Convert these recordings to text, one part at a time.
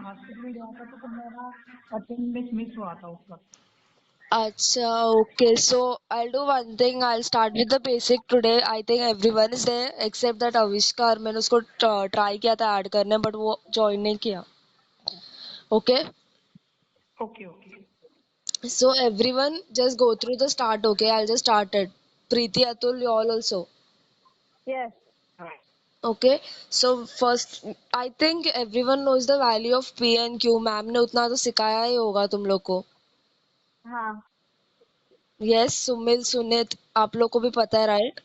Hospital गया था तो मेरा अटेंडेंस मिस हुआ था उस वक्त। अच्छा, okay. So I'll do one thing. I'll start with the basic today. I think everyone is there except that Avishkar. मैंने उसको ट्राई किया था ऐड करने बट वो ज्वाइन नहीं किया. Okay. Okay okay So everyone just go through the start. Okay. I'll just start it. Preeti, Atul, you all also. Yes. Okay. So first, I think everyone knows the value of P and Q. Ma'am ने उतना तो सिखाया ही होगा तुम लोग को. हाँ. Yes, Sumil, Sunit, आप लोग को भी पता है, right?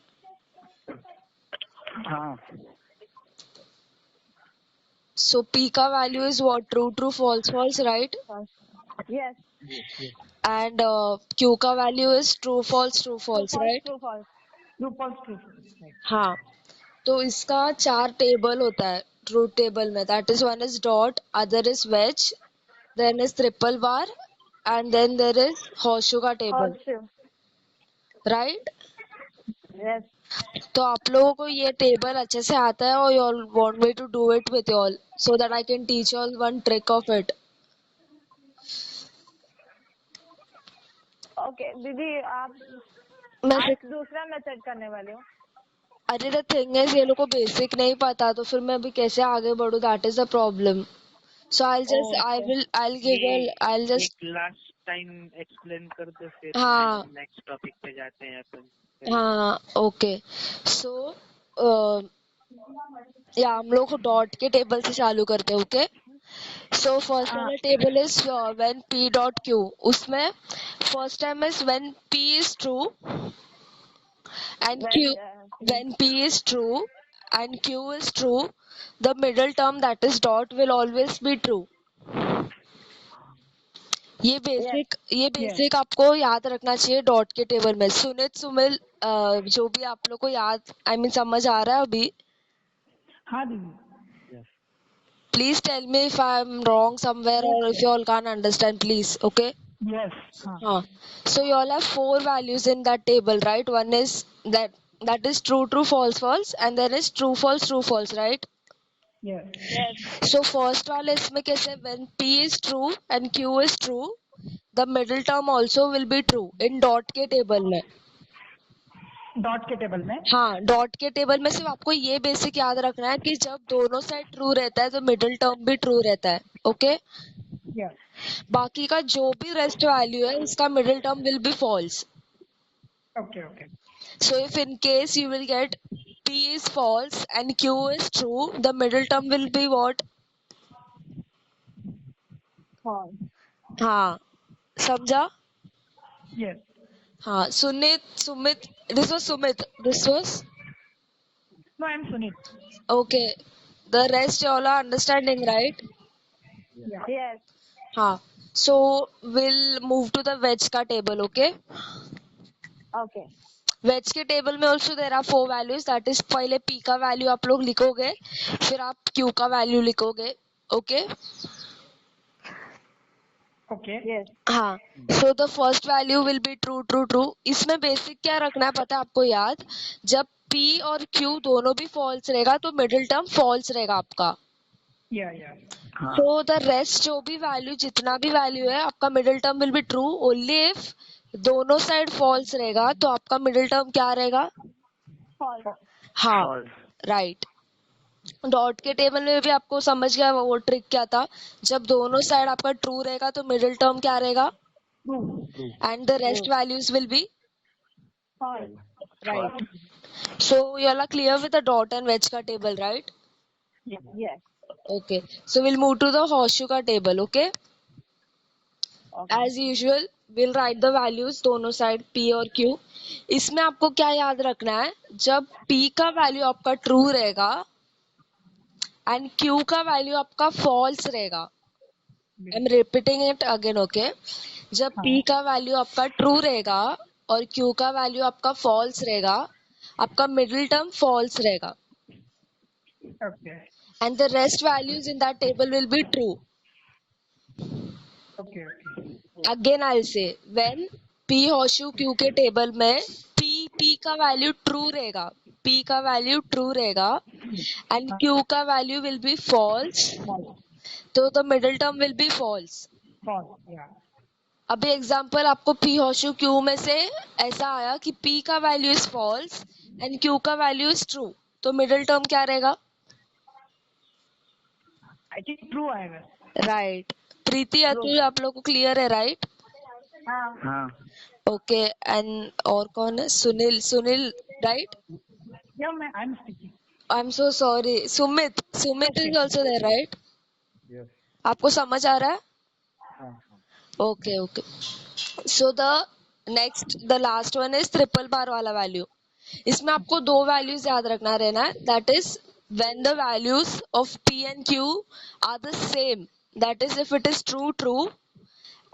हाँ. So P का value is what? True, true, false, false, right? Yes. And Q का value is true, false, right? True, false. True false right. हाँ. तो इसका 4 टेबल होता है ट्रूथ टेबल में. That is one is dot, other is wedge, then is triple bar and then there is horseshoe का table, Horseshoe. Right? Yes. तो आप लोगों को ये टेबल अच्छे से आता है और you all want me to do it with you all so that I can teach all one trick of it. Okay, दीदी आप मैं आज दूसरा मेथड करने वाले हो. अरे द थिंग इज ये लोग को बेसिक नहीं पता तो फिर मैं अभी कैसे आगे बढ़ूं, that is the problem. So I'll give you, I'll just एक लास्ट टाइम एक्सप्लेन कर दो फिर हाँ नेक्स्ट टॉपिक पे जाते हैं अपन. हाँ ओके. सो या हम लोग डॉट के टेबल से चालू करते हैं. ओके. सो फर्स्ट वाला table is when P dot Q. उसमें first time is when P is true and Q. When P is true and Q is true, the middle term that is dot will always be true. ये basic आपको याद रखना चाहिए dot के table में. सुनित, सुमिल, जो भी आप लोग को याद समझ आ रहा है अभी, हाँ दीदी. Please tell me if I am wrong somewhere और if you all can understand please. Okay. Yes. हाँ. So you all have 4 values in that table, right? One is that is true, true, false, false, and then is true, false, right? Yes. Yes. So first वाले इसमें कैसे, when P is true and Q is true, the middle term also will be true in dot के table में. Dot के table में. हाँ, dot के table में सिर्फ आपको ये बेसिक याद रखना है कि जब दोनों साइड ट्रू रहता है तो मिडिल टर्म भी ट्रू रहता है. ओके. यस. बाकी का जो भी रेस्ट वैल्यू है उसका middle term will be false. Okay okay. So if in case you will get P is false and Q is true, the middle term will be what? False. हाँ, समझा? यस. हाँ. Sumit, this was Sumit. This was no I am Suneet. okay. The rest you all are understanding, right? Yes. हाँ. So we'll move to the wedge का table, okay? Okay. Wedge के table में also there are 4 values. That is पहले P का value आप लोग लिखोगे, फिर आप Q का वैल्यू लिखोगे. ओके. ओके. Yes. हाँ. So the first value will be true, true, true. इसमें बेसिक क्या रखना है पता है आपको याद? जब P और Q दोनों भी फॉल्स रहेगा तो मिडिल टर्म फॉल्स रहेगा आपका. या. सो द रेस्ट जो भी वैल्यू, जितना भी वैल्यू है आपका middle term will be true. Only if दोनों साइड फॉल्स रहेगा तो आपका मिडिल टर्म क्या रहेगा? False. हाँ, राइट. डॉट के टेबल में भी आपको समझ गया वो ट्रिक क्या था? जब दोनों साइड आपका ट्रू रहेगा तो मिडिल टर्म क्या रहेगा? And the rest values will be False. Right. So you are clear with the dot and wedge का table, right? Yes. Okay. So will move to the horseshoe का table. Okay. Okay. As usual will write the values दोनों side P और Q. इसमें आपको क्या याद रखना है? जब P का वैल्यू आपका ट्रू रहेगा एंड Q का वैल्यू आपका फॉल्स रहेगा. I am repeating it again. Okay. जब P का वैल्यू आपका ट्रू रहेगा और Q का वैल्यू आपका फॉल्स रहेगा, आपका मिडिल टर्म फॉल्स रहेगा. Okay. And the rest values in that table will be true. Okay. Again I से व्हेन P हॉर्सशू Q के टेबल में P का वैल्यू ट्रू रहेगा, P का वैल्यू ट्रू रहेगा एंड Q का वैल्यू विल बी फॉल्स, तो the middle term will be false. false. Yeah. अभी एग्जांपल आपको P होशु Q में से ऐसा आया कि P का value is false and Q का वैल्यू इज ट्रू, तो मिडिल टर्म क्या रहेगा? I think true आएगा. राइट. प्रीति अतुल आप लोग को क्लियर है, राइट? हाँ. हाँ. ओके. एंड और कौन है? Sunil right? Yeah, I'm speaking. I am so sorry. Sumit is also there, right? Yes. आपको समझ आ रहा है? हाँ. Okay okay. So the last one is triple bar वाला वैल्यू. इसमें आपको दो वैल्यूज याद रखना रहना है. That is when the values of P and Q are the same, that is if it is true true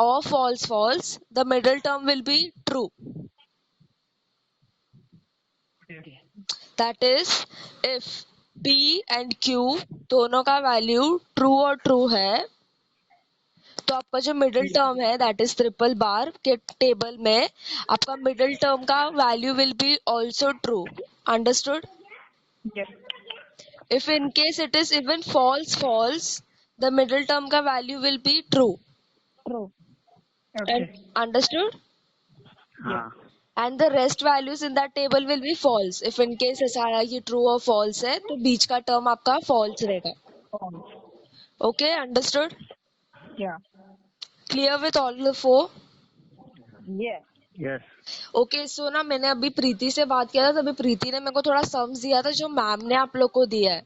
or false false, the middle term will be true. Okay. That is if P and Q दोनों का value true और true है तो आपका जो middle term है that is triple बार के table में आपका मिडिल टर्म का value will B also true. Understood? Yes. If in case it is even false false, the middle term का value will be true. True. Okay. Understood? हाँ. And the rest values in that table will be false. If in case ऐसा आया कि true और false है तो बीच का term आपका false रहेगा. False. Okay, understood? Yeah. Clear with all the four? Yes. Yes. Okay, so ना मैंने अभी प्रीति से बात किया था, तभी प्रीति ने मेरे को थोड़ा सम्स दिया था जो मैम ने आप लोग को दिया है.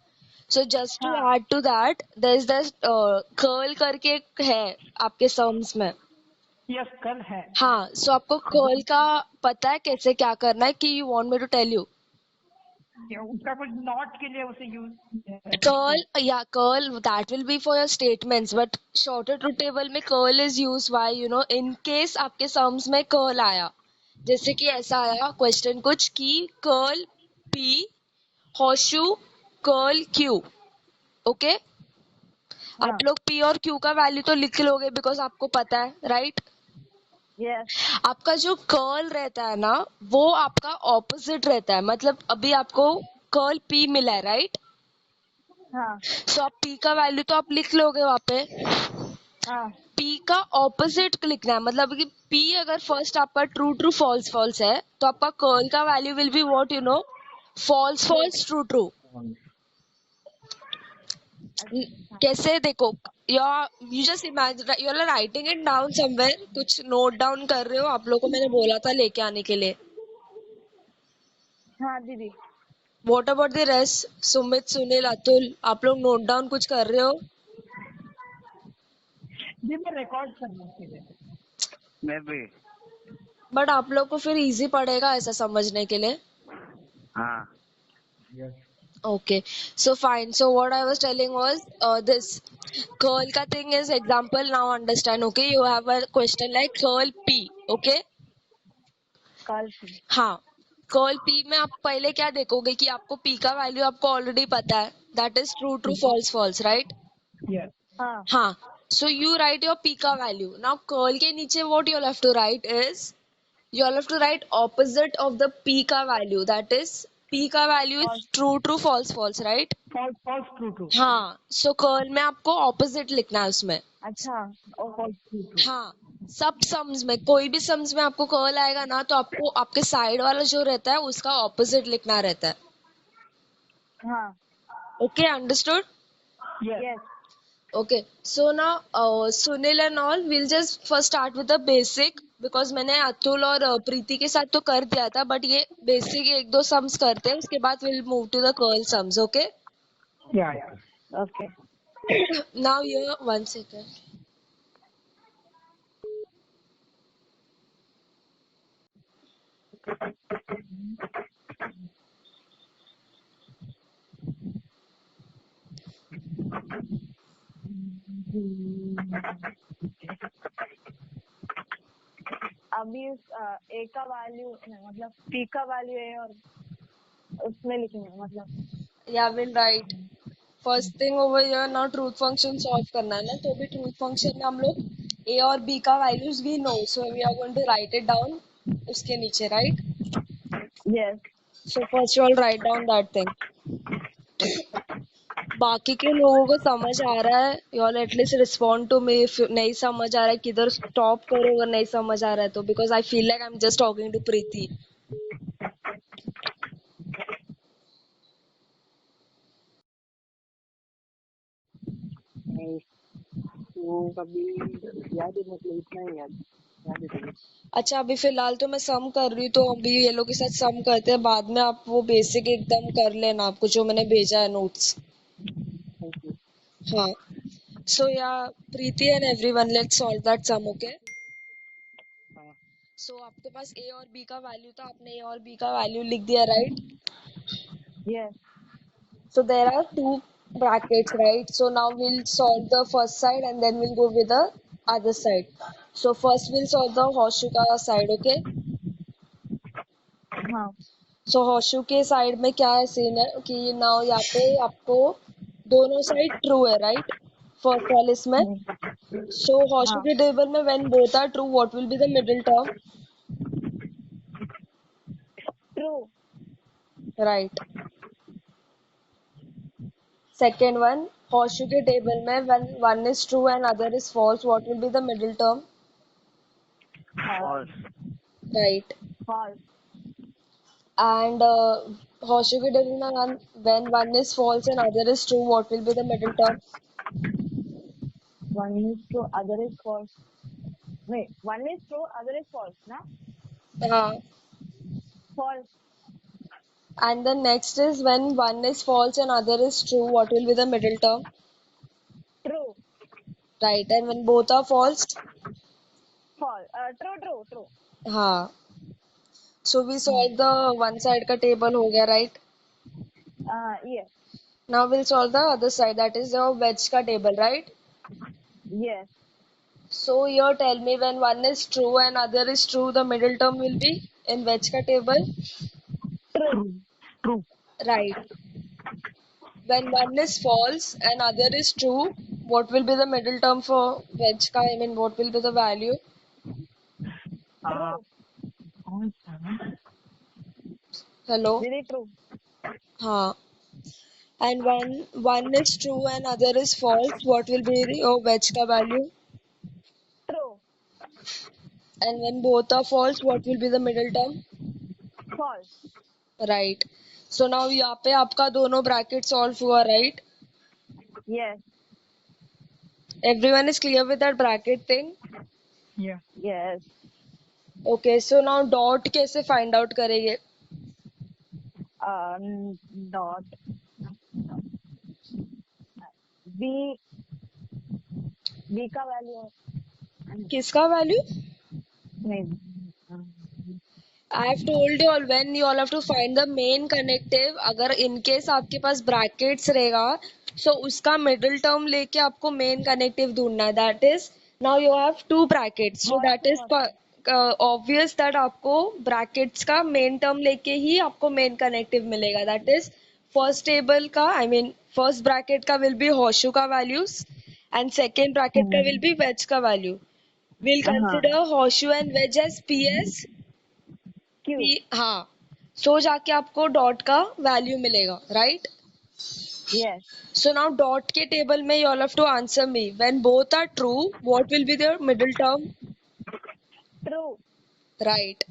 So just to हाँ. add to that, there is this curl करके एक है आपके सम्स में. Yes, कल है. हाँ, so आपको कर्ल का पता है कैसे क्या करना है कि you want me to tell you? उसका कुछ नॉट के लिए उसे use. Curl that will be for your statements, but shorter truth table में curl is used why in case आपके sums में curl आया, जैसे कि ऐसा आया क्वेश्चन कुछ कि curl P होशु curl Q. Okay. आप लोग P और Q का वैल्यू तो लिख लोगे बिकॉज आपको पता है, राइट? Yes. आपका जो कर्ल रहता है ना वो आपका ऑपोजिट रहता है. मतलब अभी आपको कर्ल P मिला है, राइट? हाँ. सो आप P का वैल्यू तो आप लिख लोगे वहाँ पे. हाँ. P का ऑपोजिट लिखना है. मतलब कि P अगर फर्स्ट आपका ट्रू ट्रू फॉल्स फॉल्स है तो आपका कर्ल का value will be what false false true true. कैसे देखो, you just imagine you are writing it down somewhere. कुछ नोट डाउन कर रहे हो? आप लोगों को मैंने बोला था लेके आने के लिए. हाँ दीदी. What about the rest? Sumit, Sunil, Atul, आप लोग नोट डाउन कुछ कर रहे हो? जी मैं रिकॉर्ड करना उसके लिए. मैं भी. बट आप लोग को फिर इजी पड़ेगा ऐसा समझने के लिए. हाँ. Yes. Okay, so fine. So what I was telling was this curl का thing is example. Now understand. Okay, you have a question like curl P. Okay. कल. हाँ, कर्ल P में आप पहले क्या देखोगे कि आपको P का वैल्यू आपको ऑलरेडी पता है. That is true true false false, right? Yes. हाँ. हाँ. So you write your P का वैल्यू. Now कर्ल के नीचे what you'll have to write is you'll have to write opposite of the P का वैल्यू. That is P का value is true true false false, right? False, false, true, true. हाँ. सो curl में आपको ऑपोजिट लिखना है उसमें. अच्छा. False, true, true. हाँ. सब सम्स में कोई भी सम्स में आपको कर्ल आएगा ना तो आपको आपके साइड वाला जो रहता है उसका ऑपोजिट लिखना रहता है. हाँ. Okay, understood? Yes. Yes. Okay, so now Sunil and all we'll just first start with the basic because मैंने अतुल और प्रीति के साथ तो कर दिया था बट ये बेसिक एक दो सम्स करते हैं उसके बाद we'll move to the curl sums. Okay. Yeah, yeah. Okay. Now here 1 second. अभी ए का वैल्यू मतलब पी का वैल्यू है और उसमें लिखेंगे मतलब. Yeah, we'll write. First thing over here now truth function solve करना है ना तो भी truth function में हम लोग a और b का values we know so we are going to write it down उसके नीचे, right? Yes. So first you all write down that thing. बाकी के लोगों को समझ आ रहा है, you all at least respond to me if नहीं समझ आ रहा है, किधर स्टॉप करो अगर नहीं समझ आ रहा है तो, because I feel like I am just talking to Preeti. नहीं, वो कभी याद है, मतलब इतना ही याद है कभी. अच्छा अभी फिलहाल तो मैं सम कर रही हूँ, तो अभी ये लोग के साथ सम करते हैं, बाद में आप वो बेसिक एकदम कर लेना, आपको जो मैंने भेजा है नोट्स. Thank you. हाँ. सो या Preeti and everyone, let's solve that sum. Okay. हाँ. सो आपके पास ए और बी का वैल्यू था, आपने ए और बी का वैल्यू लिख दिया, right? Yes. So there are two brackets, right? So now we'll solve the first side and then we'll go with the other side. So first we'll solve the Horseshoe side, okay? हाँ. So Horseshoe के side में क्या है scene है कि now यहाँ पे आपको दोनों साइड ट्रू है, राइट? फर्स्ट वाले इसमें. So Horseshoe हाँ. के टेबल में when both are true, what will be the middle term? True. Right. Second one, Horseshoe के टेबल में when one is true and other is false, what will be the middle term? false. Right. False. And Horseshoe के table में when one is false and other is true, what will be the middle term? One is true, other is false. Wait, one is true, other is false, na? हाँ. False. And the next is when one is false and other is true, what will be the middle term? True. Right. And when both are false, False. True. हाँ. So we solve the one side का table हो गया, right? Yes. Now we'll solve the other side, that is your wedge का table, right? Yes. So here tell me, when one is true and other is true, the middle term will be in wedge का table? True. True. Right. When one is false and other is true, what will be the middle term for wedge ka? I mean, what will be the value? हाँ. True. कौन सा है? Hello? Very true. हाँ. And when one is true and other is false, what will be your wedge ka value? True. And when both are false, what will be the middle term? False. Right. So now यहाँ पे आपका दोनों bracket solve हुआ, right? Yes. Everyone is clear with that bracket thing? Yeah. Yes. Okay, so now dot कैसे find out करेंगे? Dot. B. B का value किसका value? नहीं. I have told you all, when you all have to find the main connective, अगर in case आपके पास brackets रहेगा, so उसका middle term लेके आपको main connective ढूंढना है. That is, now you have two brackets, so that is obvious that आपको brackets का main term लेके ही आपको main connective मिलेगा. That is, first table का, I mean first bracket का will be Horseshoe का values and second bracket का will be wedge का value. We'll consider Horseshoe and wedge as PS. Q. हाँ. सो जाके आपको डॉट का वैल्यू मिलेगा, right? Yes. So now dot के टेबल में you all have to answer me, when both are true what will be their middle term? True. Right.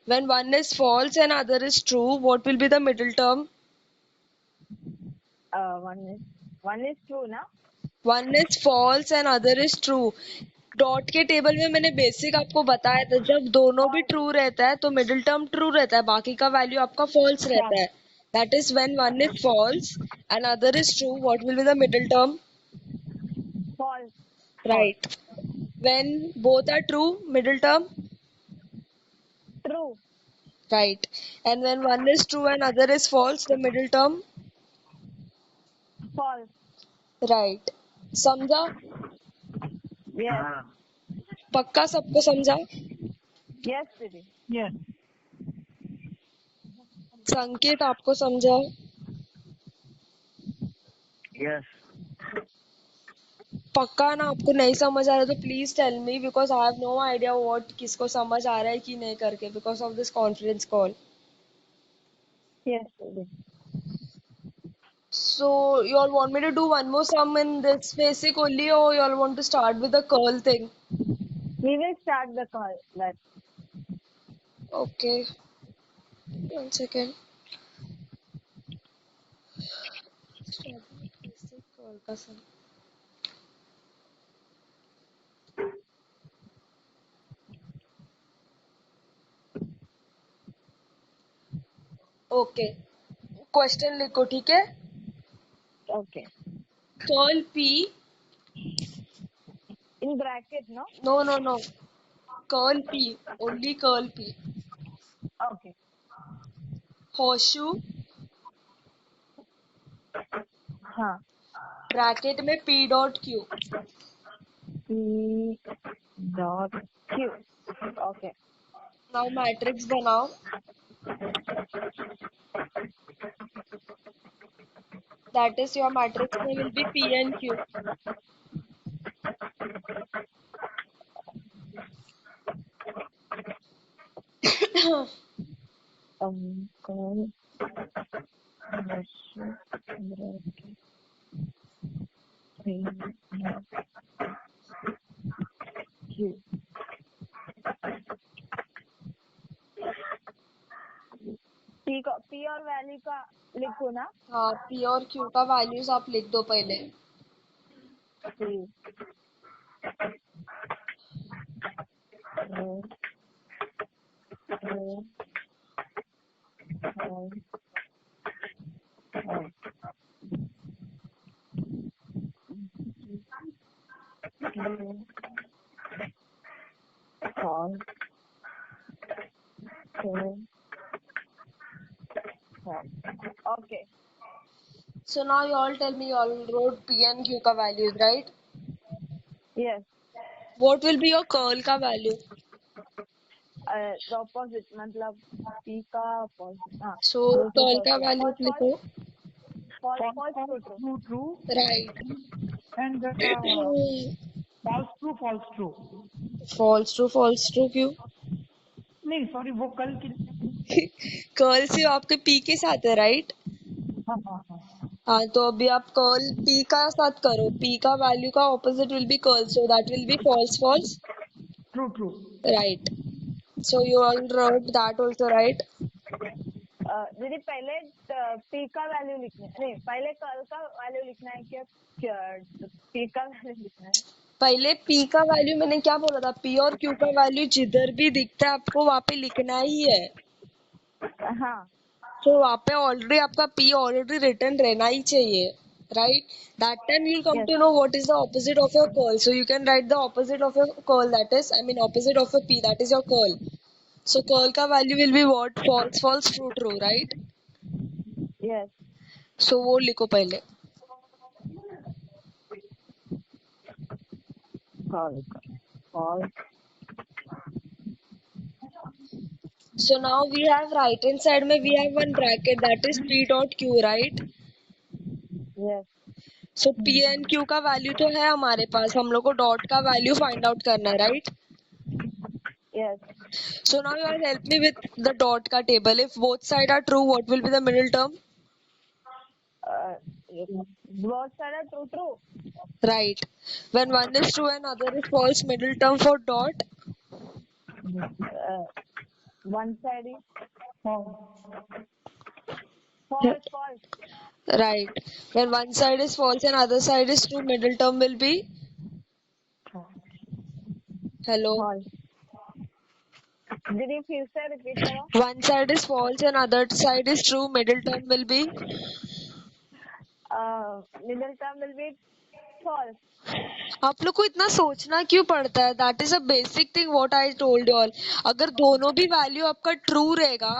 When one is false and other is true what will be the middle term? One is true, na? One is false and other is true. Dot के table में मैंने basic आपको बताया था, जब दोनों भी true रहता है तो मिडिल टर्म ट्रू रहता है, बाकी का वैल्यू आपका फॉल्स रहता है. That is when one is false and other is true what will be the middle term? False. Right. When both are true, middle term? True. Right. And when one is true and other is false, the middle term? False. Right. समझा? Yes. हाँ. पक्का सबको समझा? Yes, Didi. Yes. संकेत आपको समझा? Yes. पक्का ना? आपको नहीं समझ आ रहा तो please tell me, because I have no idea what किसको समझ आ रहा है कि नहीं करके, because of this conference call. Yes, Didi. So you all want me to do one more sum in this basic only, or you all want to start with the curl thing? We will start the call. That Okay, one second. Start with basic curl का sum. Okay, question लिखो, ठीक है? okay. Curl P, In bracket, no? no, curl P, only curl P, Okay. होशू हाँ. Bracket में P dot Q. P dot Q. Okay. Now matrix बनाओ. That is your matrix name will be P and Q. Call bracket. P dot Q. P और value का लिखो ना. हाँ, P और Q का वैल्यूज आप लिख दो पहले. P. Okay. So now you all tell me, you all wrote P and Q का values, right? Yes. What will be your curl का value? The opposite, मतलब P का opposite. हाँ. So curl का value लिखो. False, true. True, Right. and false, true. False true क्यों? नहीं sorry, वो कल की. कर्ल से आपके P के साथ है, right? हाँ, तो अभी आप कर्ल P का साथ करो. P का वैल्यू का opposite will be curl, so that will be false. True. Right. So you all wrote that also, right? दीदी पहले P का वैल्यू लिखना है. नहीं, पहले कर्ल का वैल्यू लिखना है क्या? P का वैल्यू लिखना है. पहले P का वैल्यू मैंने क्या बोला था? P और Q का वैल्यू जिधर भी दिखता है आपको वहाँ पे लिखना ही है. हाँ. तो वहाँ पे ऑलरेडी आपका P ऑलरेडी रिटर्न रहना ही चाहिए, right? That time you'll come to know what is the opposite of your curl. So you can write the opposite of your curl, that is, I mean opposite of your P, that is your curl. So curl का value will be what? False, true, right? Yes. So वो लिखो पहले. False. So now we have right hand side में we have one bracket, that is P dot Q, right? Yes. So P and Q का value तो है हमारे पास, हम लोग को डॉट का वैल्यू फाइंड आउट करना है, right? Yes. So now you all help me with the dot का table. If both side are true, what will be the middle term? Both side are true. Right. When one is true and other is false, middle term for dot. One side is False. false. Right. When one side is false and other side is true, middle term will be. Hello. False. Did you फिर से repeat करो? One side is false and other side is true, middle term will be. Middle term will be false. आप लोग को इतना सोचना क्यों पड़ता है? That is a basic thing what I told you all. अगर दोनों भी वैल्यू आपका ट्रू रहेगा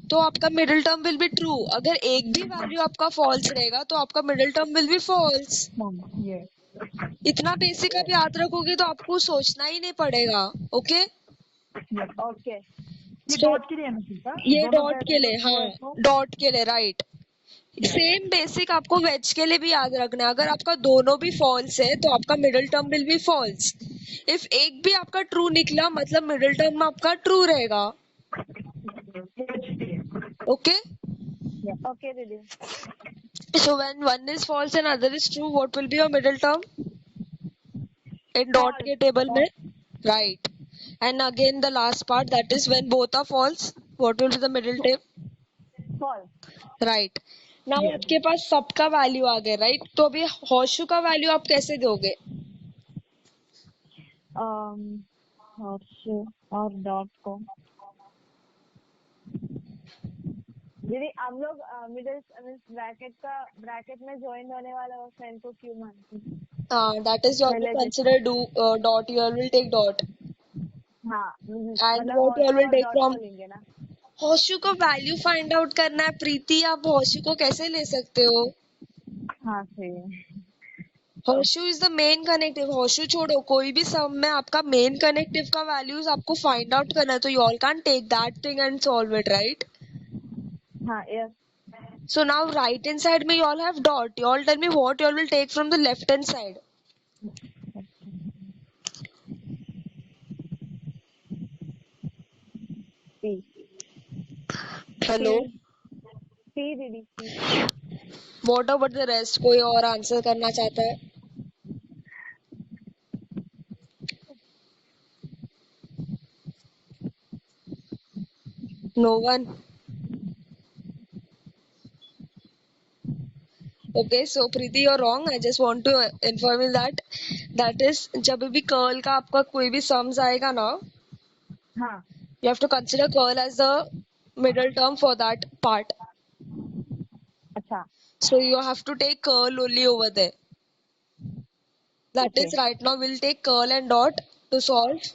तो आपका middle term will be true. अगर एक भी वैल्यू आपका फॉल्स रहेगा तो आपका middle term will be false. इतना बेसिक आप याद रखोगे तो आपको सोचना ही नहीं पड़ेगा. Okay Okay. ये डॉट के लिए है ना सीता? ये डॉट के लिए, हाँ डॉट के लिए, राइट. सेम बेसिक आपको वेज के लिए भी याद रखना है. अगर आपका दोनों भी फॉल्स है तो आपका middle term will be false. If एक भी आपका ट्रू निकला मतलब मिडिल टर्म आपका ट्रू रहेगा. ओके Okay, दीदी. So when one is false and other is true, what will be your middle term in dot False. के table में? Right. And again the last part, that is when both are false, what will be the middle term? False. Right. Now Yes. आपके पास सबका value आ गया, right? तो अभी होशु का value आप कैसे दोगे? और डॉट को दीदी हम लोग मिडिल ब्रैकेट में ज्वाइन होने वाला सेल को क्यों मानते हैं? That is you have to पहले consider dot. You all will take dot. हाँ And मतलब what you all होशु will और take डॉट from को लेंगे ना. होशु का वैल्यू फाइंड आउट करना है प्रीति. आप होशु को कैसे ले सकते हो? हाँ सही है. Horseshoe is the main connective. Horseshoe छोड़ो, कोई भी सम में आपका मेन कनेक्टिव का वैल्यूज आपको फाइंड आउट करना है, तो you all can take that thing and solve it, right? हाँ yes. So now right hand side में you all have dot. You all tell me what you all will take from the left hand side. See. Hello. See दीदी see. What about the rest? कोई और answer करना चाहता है? No one. Okay, so Preeti, you're wrong. I just want to inform you that is जब भी curl का आपका कोई भी sums आएगा ना, हाँ you have to consider curl as the middle term for that part. अच्छा. So you have to take curl only over there. That Okay. is right now we'll take curl and dot to solve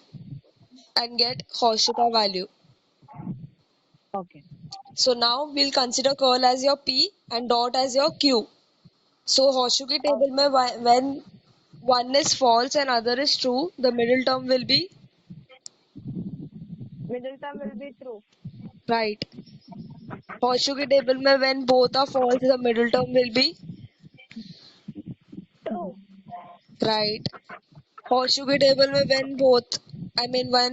and get horseshoe का value. Okay. So now we'll consider curl as your P and dot as your Q. So horseshoe की table में when one is false and other is true, the middle term will be Middle term will be true. right. Horseshoe की table में when both are false, the middle term will be True. right. Horseshoe की table में when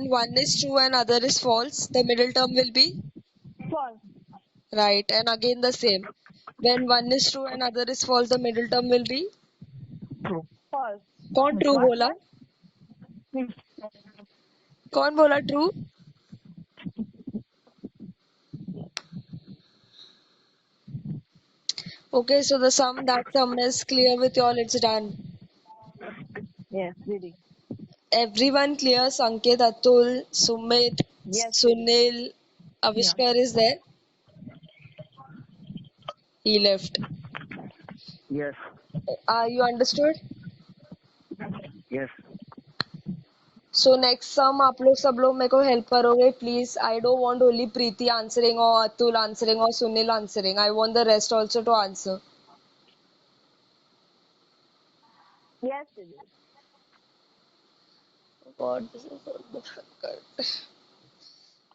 one is true and other is false, the middle term will be False. right. And again the same. When one is true and other is false, the middle term will be False. कौन true What? बोला? कौन बोला true? Okay, so that sum is clear with you all. It's done. Yes दीदी. Everyone clear? Sanket, Atul, Sumit, Yes. Sunil, Avishkar is there. He left. Yes. You understood? Yes. So next sum आप लोग सब लोग मेरे को help करोगे please. I don't want only Preeti answering or Atul answering or Sunil answering. I want the rest also to answer. Yes दीदी. God, this is so difficult.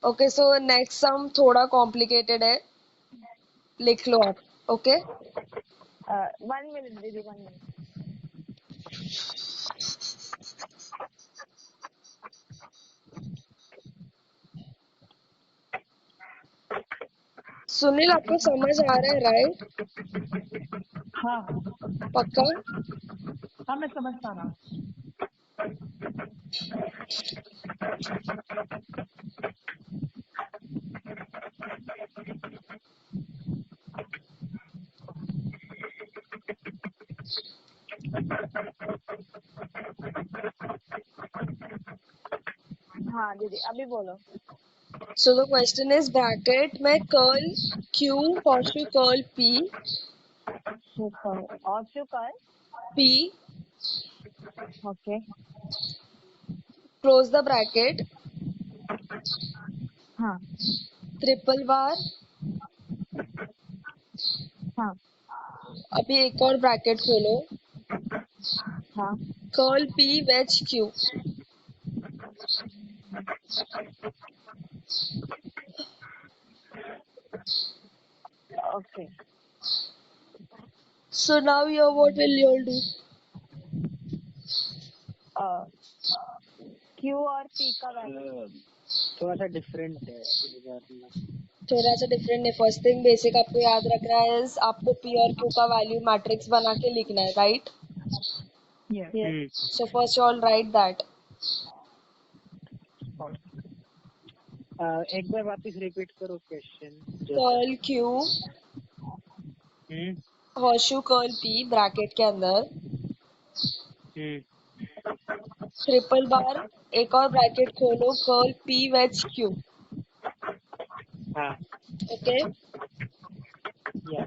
Okay, so next sum थोड़ा complicated है. लिख लो आप. Okay? 1 minute दीदी 1 minute. Sunil आपको समझ आ रहा है राइट? हाँ पक्का? हाँ मैं समझ पा रहा हूँ. हाँ दीदी अभी बोलो. So the question is bracket में curl Q horseshoe curl P और शुक्र. P okay. close the bracket हाँ triple bar. हाँ अभी एक और ब्रैकेट खोलो. हाँ. Curl P wedge Q. Okay. So now here what will you all do? Q और पी का वैल्यू. थोड़ा सा डिफरेंट है इस बार में. थोड़ा सा डिफरेंट है. फर्स्ट थिंग बेसिक आपको याद रखना है is आपको P और Q का वैल्यू मैट्रिक्स बना के लिखना है, right? Yes. Yes. So first you all write that. False. एक बार वापस रिपीट करो question. Curl Q horseshoe curl P bracket के अंदर ट्रिपल बार एक और ब्रैकेट खोलो कर्ल P वेज Q. हाँ. Okay, या.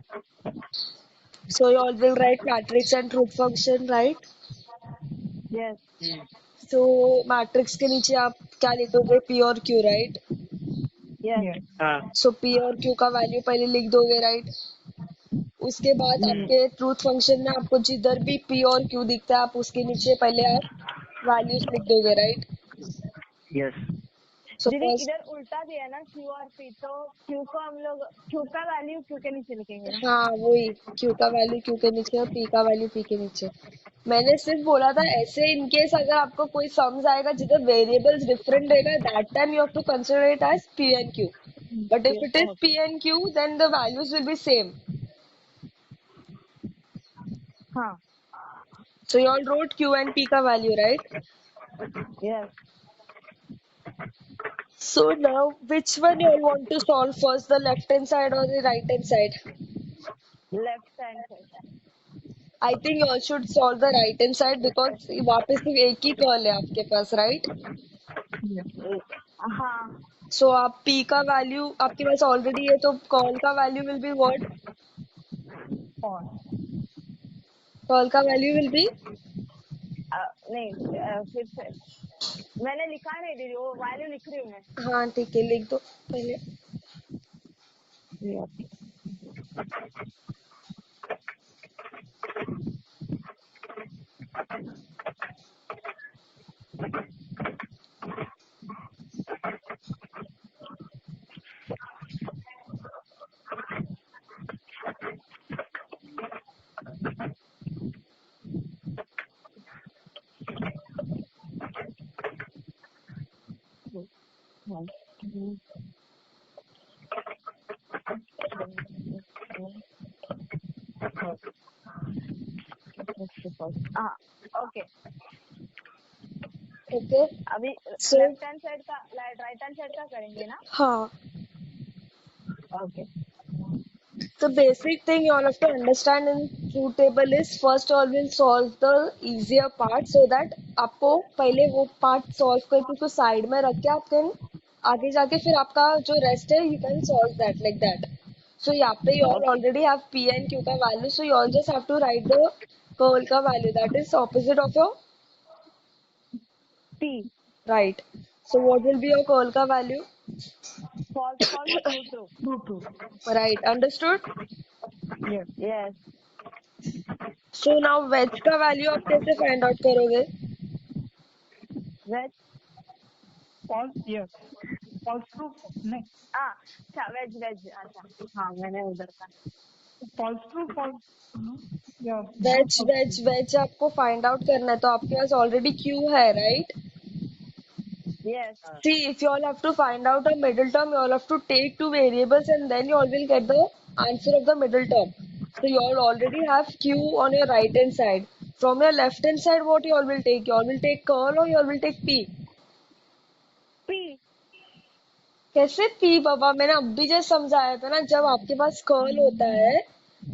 so you all will write matrix and truth function, right? Yes. So matrix के नीचे आप क्या लिखोगे? P और Q, right? Yes. Yes. हाँ. So P और Q का वैल्यू पहले लिख दोगे, राइट? उसके बाद आपके ट्रूथ फंक्शन में आपको जिधर भी P और Q दिखता है आप उसके नीचे पहले आप वैल्यूज लिख दोगे, राइट? Yes. सो दीदी फर्स्ट, इधर उल्टा दिया है ना Q और P, तो Q को हम लोग Q का वैल्यू Q के नीचे लिखेंगे ना. हाँ वही, Q का वैल्यू Q के नीचे और P का वैल्यू P के नीचे. मैंने सिर्फ बोला था ऐसे इन केस अगर आपको कोई सम्स आएगा जिधर वेरिएबल्स डिफरेंट रहेगा that time you have to consider it as P and Q. But if it is P and Q, then the values will be same. हाँ. So you all wrote Q and P का value, right? Yes. So now, which one you all want to solve first, the left hand side or the right hand side? Left hand side. I think you all should solve the right hand side because वापस सिर्फ एक ही curl है आपके पास, right? Yes. हाँ. So आप P का value आपके पास ऑलरेडी है तो कर्ल का value will be what? False. Curl का वैल्यू विल बी नहीं फिर से मैंने लिखा नहीं दीदी, वो वैल्यू लिख रही हूँ मैं. हाँ ठीक है, लिख दो पहले. हाँ. ओके. ओके, अभी So- लेफ्ट हैंड साइड का राइट हैंड साइड का करेंगे ना. हाँ. Okay. The basic thing you all have to understand in truth table is first all will solve the easier part so that आपको पहले वो part solve करके उसको side में रख के आप can आगे जाके फिर आपका जो rest है you can solve that like that. So यहाँ पे you all already have P and Q का value, so you all just have to write the curl का value, that is opposite of your P. right. So what will be your curl का value? False, false, true, true. True. True. Right, understood? Yes. Yes. So now wedge का value आप कैसे find out करोगे? Veg. False. Yes. False. True. नहीं. अच्छा veg veg. अच्छा हाँ मैंने उधर का. False. True. False. Yeah. Wedge आपको फाइंड आउट करना है तो आपके पास ऑलरेडी क्यू है, right? Yes. See, if you all have to find out a middle term, you all have to take two variables and then you all will get the answer of the middle term. So you all already have q on your right hand side. From your left hand side, what you all will take? You all will take curl or you all will take p? P. कैसे p बाबा? मैंने अभी just समझाया था ना, जब आपके पास curl होता है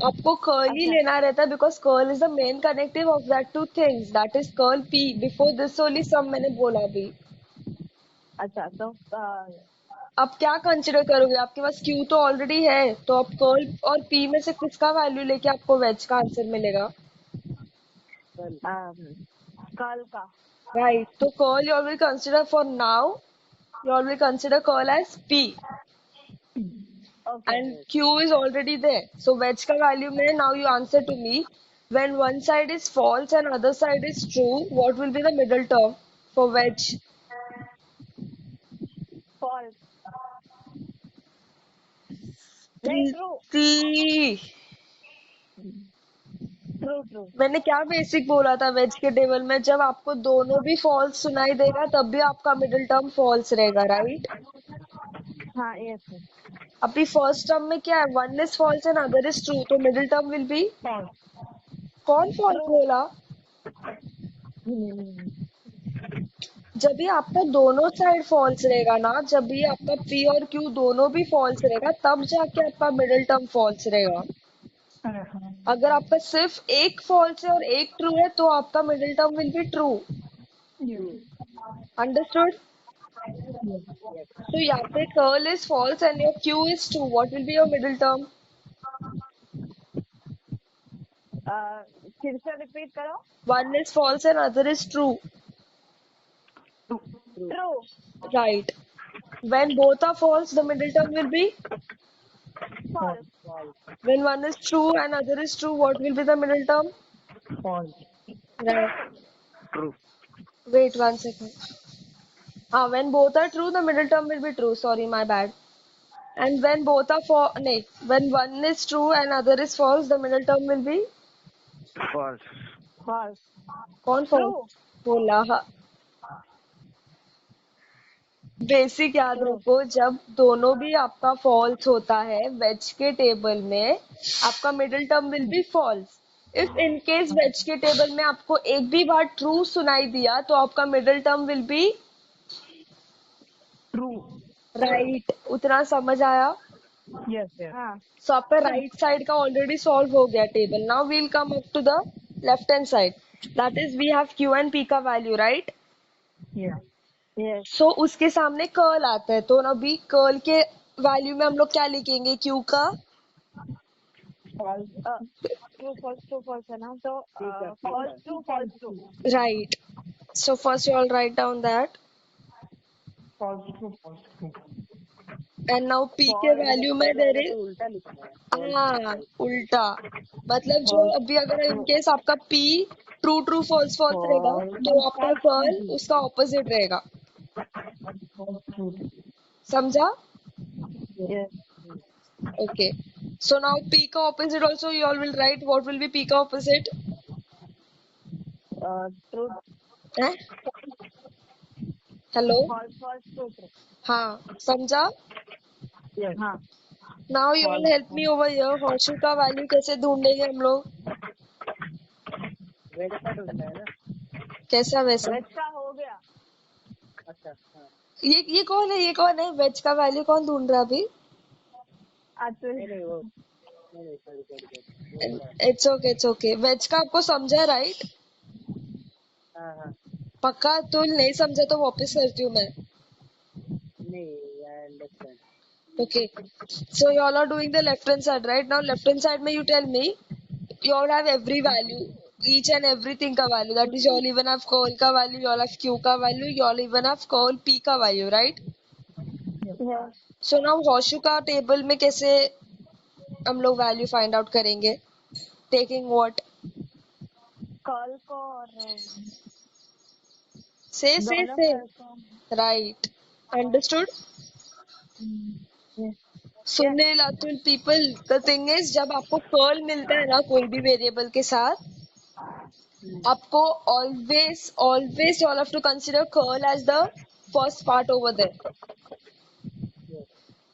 आपको कर्ल ही लेना रहता है because curl is the main connective of that two things, that is curl p. Before this only sum मैंने बोला अभी. अच्छा तो अब क्या कंसिडर करोगे? आपके पास क्यू तो ऑलरेडी है तो आप कर्ल और पी में से किसका वैल्यू लेके आपको वेज का आंसर मिलेगा? कल का. राइट, तो curl you will consider for now, you will consider curl as p Okay. and q is already there. So wedge का value में now you answer to me, when one side is false and other side is true, what will be the middle term for wedge? False. नहीं true. True. True, true. मैंने क्या basic बोला था veg के table में, जब आपको दोनों भी फॉल्स सुनाई देगा तब भी आपका मिडिल टर्म फॉल्स रहेगा, राइट? हाँ yes. अभी फर्स्ट टर्म में क्या है, one is false and other is true, तो middle term will be false. कौन फॉल्स True. बोला? जब भी आपका दोनों साइड फॉल्स रहेगा ना, जब भी आपका पी और क्यू दोनों भी फॉल्स रहेगा, तब जाके आपका मिडिल टर्म फॉल्स रहेगा। हाँ, अगर आपका सिर्फ एक फॉल्स है और एक ट्रू है, तो आपका middle term will be true. Understood? तो यहाँ पे curl is false and your Q is true, what will be your middle term? फिर से रिपीट करो। One is false and other is true, true. Right? When both are false, the middle term will be, false. when one is true and other is true, what will be the middle term? false. Right. True. Wait 1 second. When both are true, the middle term will be true. Sorry, my bad. And when both are no, when one is true and other is false, the middle term will be False. False. कौन true. false? बोला हाँ। Basic याद रखो, जब दोनों भी आपका false होता है वेज के टेबल में, आपका middle term will be false. If in case wedge के टेबल में आपको एक भी बार ट्रू सुनाई दिया, तो आपका middle term will be True. Right. उतना समझ आया? Yes, yes. हाँ। सो आपका राइट साइड का ऑलरेडी सॉल्व हो गया table. Now we'll come up to the left hand side, that is we have Q and P का value, right? Yeah. Yes. So उसके सामने कर्ल आता है, तो अभी कर्ल के वैल्यू में हम लोग क्या लिखेंगे? क्यू का False. ट्रू फॉल्स है ना, तो false true. right. So first you all write down that, False, true, false, true. and now p के वैल्यू में there is, उल्टा लिखना है। हाँ उल्टा, मतलब जो अभी अगर इन केस आपका p true true false false रहेगा, तो आपका कर्ल उसका ऑपोजिट रहेगा। False, true. समझा? Yes. Okay. So now p का opposite also you all will write, what will be p का opposite? ट्रू। हैं? हेलो? False true. हाँ समझा? Yes. हाँ। Now you all help me over here, horseshoe का value कैसे ढूंढेंगे हम लोग? वैसा ढूंढना है ना। कैसा वैसा? वेज का हो गया। अच्छा हाँ। ये कौन है? ये कौन है? वेज का वैल्यू कौन ढूंढ रहा है अभी? नहीं नहीं वो नहीं सॉरी इट्स ओके। वेज का आपको समझा, राइट? हाँ हाँ पक्का? तो नहीं समझा तो वापस करती हूँ मैं। नहीं I understand Okay. So you all are doing the left hand side, right? Now left hand side में you tell me, you all have every value, each and everything का value. That is you all even have curl का value, you all have q का value, you all even have curl p का value, right? Yes. So now होशु का table में कैसे हम लोग value find out करेंगे? Taking what? कॉल को और Say दोनों say. कर्ल को। Right. Understood? Sunil, Atul, people, the thing is, जब आपको कर्ल मिलता है ना कोई भी वेरिएबल के साथ, आपको always you all have to consider curl as the first part over there.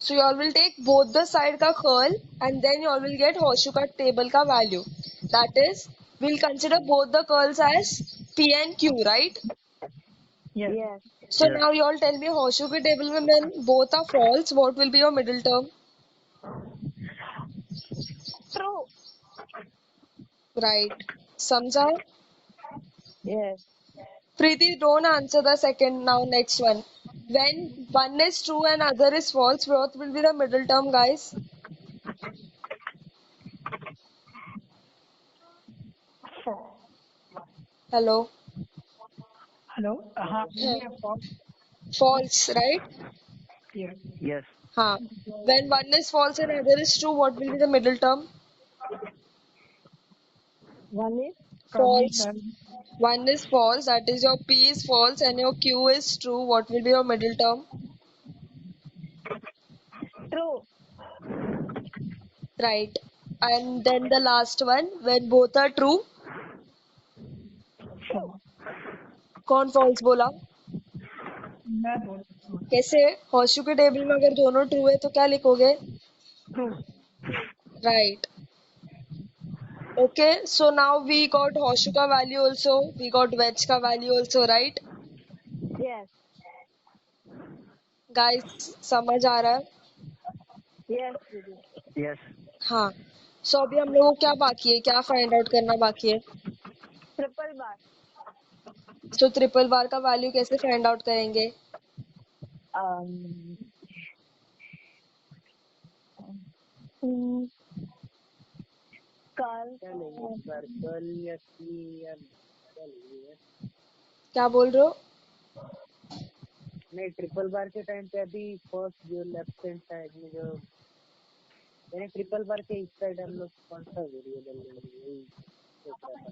So you all will take both the side का curl and then you all will get होशु का table का value. That is, we'll consider both the curls as P and Q, right? Yes. Yes. So Yes. now you all tell me होशु के table में when both are false, what will be your middle term? True. Right. समझा? Yes. Preeti, don't answer the second. Now next one. When one is true and other is false, what will be the middle term, guys? Hello? Hello. Yeah, false. False, right? Yes. Yes. हाँ. When one is false and other is true, what will be the middle term? One is False. One is false, that is your P is false and your Q is true. What will be your middle term? True. Right. And then the last one, when both are true, कौन false बोला? मैं बोल कैसे? होशु के table में अगर दोनों true है तो क्या लिखोगे? True Right. Okay, so now we got Hoshu का value also, we got Wedge का value also, right? Yes. Guys, समझ आ रहा है? Yes, दीदी. Yes. हाँ. So अभी हम लोगों को क्या बाकी है, क्या फाइंड आउट करना बाकी है? Triple bar. तो ट्रिपल बार का वैल्यू कैसे फाइंड आउट करेंगे? Um, hmm, Carl. क्या लेंगे इस बार, कर्ल या की या क्या लेंगे? क्या बोल रहे हो? नहीं, ट्रिपल बार के टाइम पे अभी फर्स्ट जो लेफ्ट हैंड साइड में जो यानी ट्रिपल बार के इस साइड हम लोग कौन सा वेरिएबल लेंगे, यही सोच रहा था.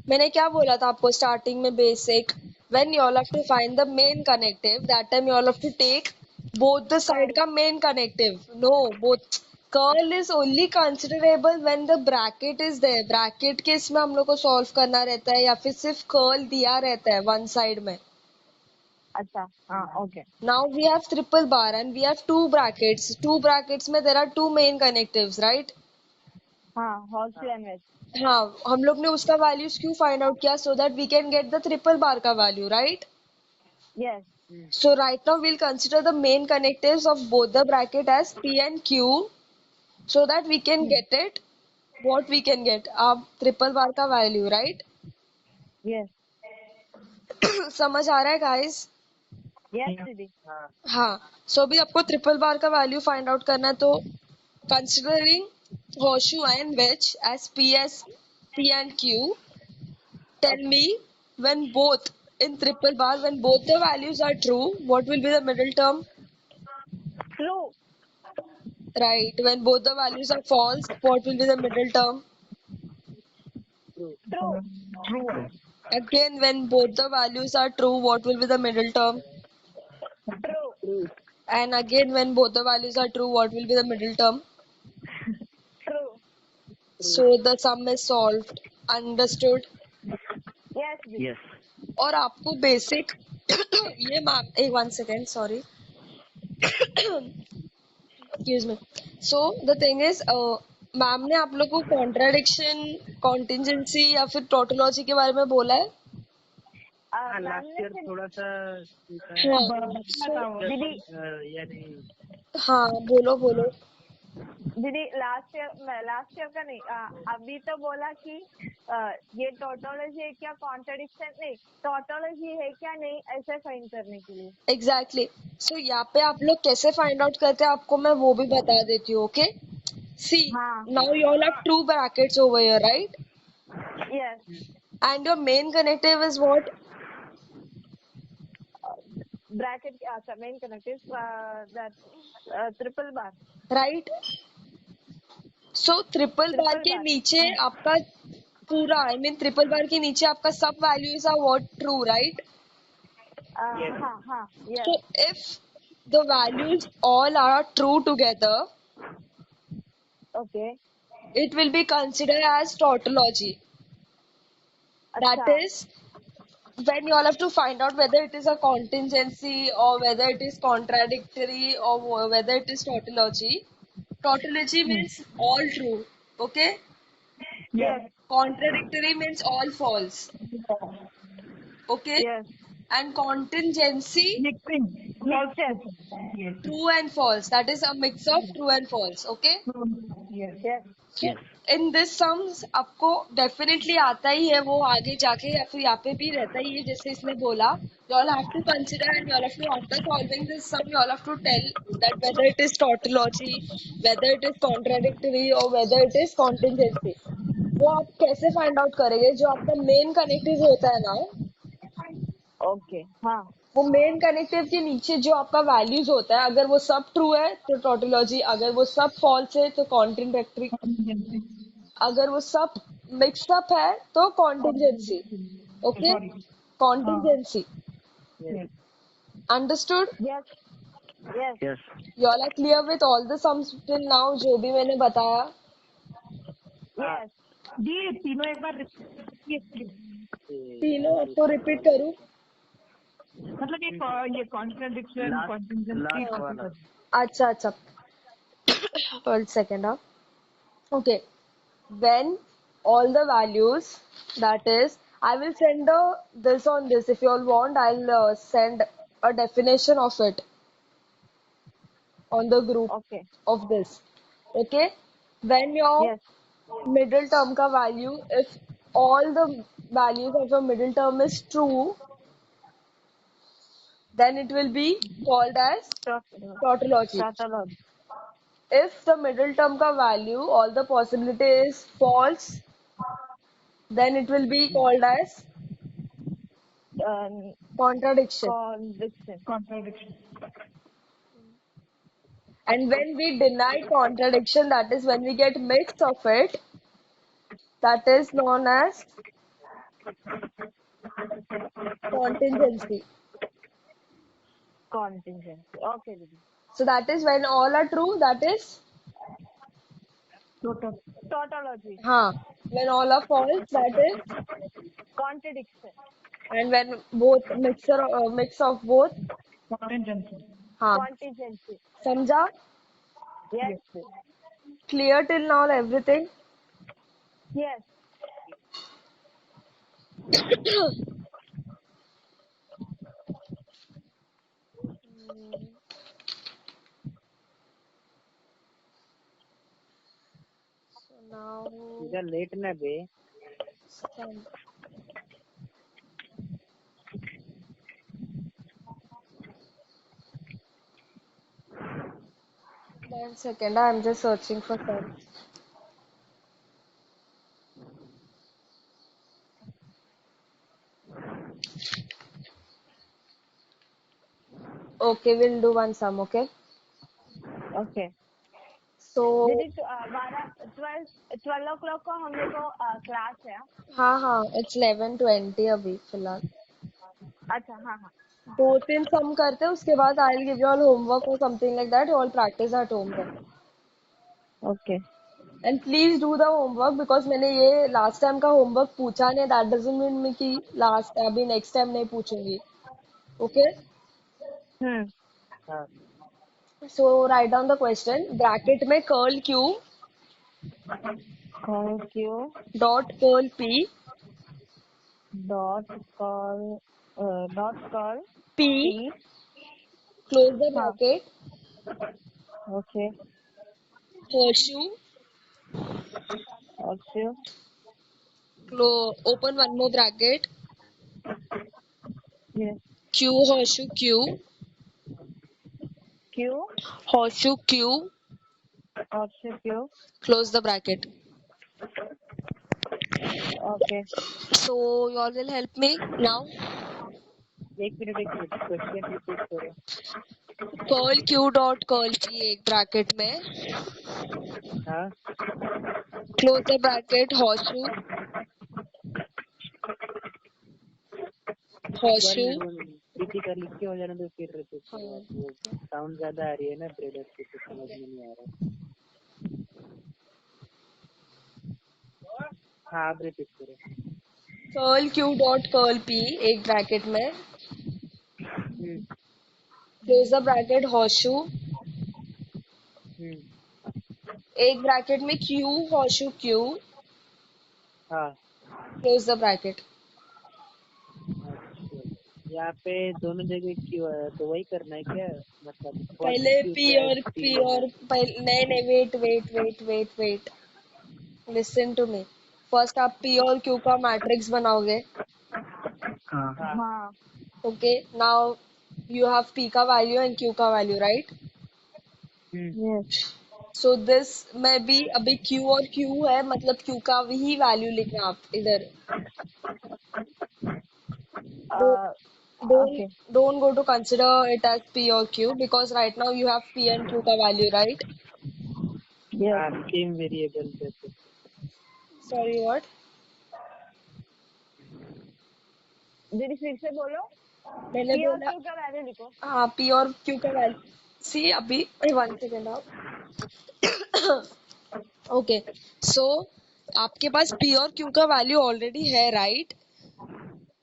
मैंने क्या बोला था आपको स्टार्टिंग में, basic when you all have to find the main connective, that time you all have to take both the side का main connective. No, both curl is only considerable when the bracket is there. Bracket के इसमें हम लोग को solve करना रहता है या फिर सिर्फ कर्ल दिया रहता है वन साइड में. अच्छा. हाँ. Okay. Now we have triple bar and we have two brackets. Two brackets में there are two main connectives, right? हाँ. Horseshoe and wedge. हाँ, हम लोग ने उसका वैल्यूज क्यों फाइंड आउट किया? So that we can get the triple bar का value, right? Yes. So right now we'll consider the main connectives of both the bracket as P and Q, so that we can get it. What we can get? अब triple bar का value, right? Yes. समझ आ रहा है guys? Yes, दीदी. हाँ. हाँ. So अभी आपको ट्रिपल बार का वैल्यू फाइंड आउट करना है, तो considering horseshoe and wedge as P and Q, tell me when both in triple bar, when both the values are true, what will be the middle term? True. Right. When both the values are false, what will be the middle term? True. True. True Again, when both the values are true, what will be the middle term? True. True. And again, when both the values are true, what will be the middle term? True. So the sum is solved. Understood? Yes, दीदी. Yes. और आपको basic ये ma'am, एक 1 second, sorry, excuse me. So the thing is, ma'am ने आप लोग को contradiction, contingency या फिर टोटोलॉजी के बारे में बोला है? हाँ, मैम लास्ट ने ईयर सिर्फ थोड़ा सा हाँ. So, दीदी यानी हाँ, बोलो बोलो. दीदी लास्ट ईयर का नहीं, अभी तो बोला कि ये टोटोलॉजी है क्या, कॉन्ट्रडिक्शन नहीं, टोटोलॉजी है क्या नहीं, ऐसे फाइंड करने के लिए. एग्जैक्टली. सो यहाँ पे आप लोग कैसे फाइंड आउट करते हैं आपको मैं वो भी बता देती हूँ. ओके, सी हाँ. Now you all have two brackets over here, right? Yes. And your main connective is what? Bracket. अच्छा, main connective, that triple bar. Right. So triple bar Triple के bar. नीचे आपका पूरा, आई मीन ट्रिपल बार के नीचे आपका सब values are what? True, right? हाँ. हाँ. Yes. So if the values all are true together, Okay. it will be considered as tautology. That अच्छा. is when you all have to find out whether it is a contingency or whether it is contradictory or whether it is tautology. Tautology means all true, okay? Yes. Contradictory means all false, okay? Yes. And contingency, mixing Yes. true and false. That is a mix of true and false, okay? Yes Yes. So Yes. in this sums आपको definitely आता ही है वो, आगे जाके या फिर यहाँ पे भी रहता ही है. जैसे इसने बोला, you all have to consider and you all have to, after solving this sum, you all have to tell that whether it is tautology, whether it is contradictory or whether it is contingency. वो आप कैसे find out करेंगे? जो आपका main connective होता है ना, Okay. हाँ. वो मेन कनेक्टिव के नीचे जो आपका वैल्यूज होता है, अगर वो सब ट्रू है तो टोटोलॉजी, अगर वो सब फॉल्स है तो कॉन्ट्रडिक्टरी, अगर वो सब मिक्सअप है तो contingency. Okay, contingency. Understood? Yes. Yes. Yes. You all are clear with all the sums till now, जो भी मैंने बताया? Yes. जी तीनों एक बार तीनों आपको रिपीट करूं? मतलब ये कॉन्ट्रडिक्शन Last वाला. अच्छा अच्छा. 1 second. Okay. When all the values, that is, I will send this on this. If you all want, I'll send a definition of it on the group Okay. of this. Okay. When your Yes. middle term ka value, if all the values of your middle term is true, then it will be called as tautology. Tautology. If the middle term ka value, all the possibility is false, then it will be called as contradiction. Contradiction. Contradiction. And when we deny contradiction, that is when we get mix of it, that is known as contingency. Contingency. Okay, Didi. So that is when all are true, that is Total. Tautology. when all are false, that is, Contradiction. and when both mix of both, Contingency. Contingency. समझा? Yes. Clear till now everything? Yes. So now इधर late ना बे. some- 1 second, I'm just searching for some. Okay, we'll do one sum, okay? Okay. So दीदी 12 o'clock को हम लोग को class है. हाँ it's 11:20 अभी फिलहाल. अच्छा. हाँ. 2-3 सम करते हैं, उसके बाद I'll give you all homework or something like that. You all practice at home then. Okay. And please do the homework because मैंने ये last time का homework पूछा नहीं. That doesn't mean मैं कि अभी next time नहीं पूछूंगी. Okay? हाँ. So write down the question. Bracket में curl Q Call Q dot curl P dot call P P. close the हाँ. bracket Okay. horseshoe Also. open one more bracket Yes. Q horseshoe Q Q. horseshoe Q Also Q. close the bracket. Okay. So you all will help me now. एक minute question repeat करो. Curl Q dot curl P एक bracket में हाँ. close the bracket horseshoe कर लिख के हो जाने दो फिर रिपीट करो. वो साउंड ज्यादा आ रही है ना ब्रेडर की, तो समझ में नहीं आ रहा. हाँ आप रिपीट करो. curl Q dot curl P एक bracket में close the bracket horseshoe एक bracket में Q horseshoe Q हाँ. close the bracket. यहाँ पे दोनों जगह क्यों है, तो वही करना है क्या? मतलब पहले P और नहीं wait listen to me. First आप P और Q का मैट्रिक्स बनाओगे. हाँ. Okay, now you have P का value and Q का value, right? Yes. So this में भी अभी Q और Q है, मतलब Q का ही value लिखना आप इधर. Okay. Don't go to consider it as P or Q because right now you have P and Q का value, right? Yes. Same variable जैसे. Sorry, what? दीदी फिर से बोलो. मैंने P और बोला Q का वैल्यू लिखो. हाँ P और Q का value. See अभी 1 second आओ. Okay, so आपके पास P और Q का value already है, right?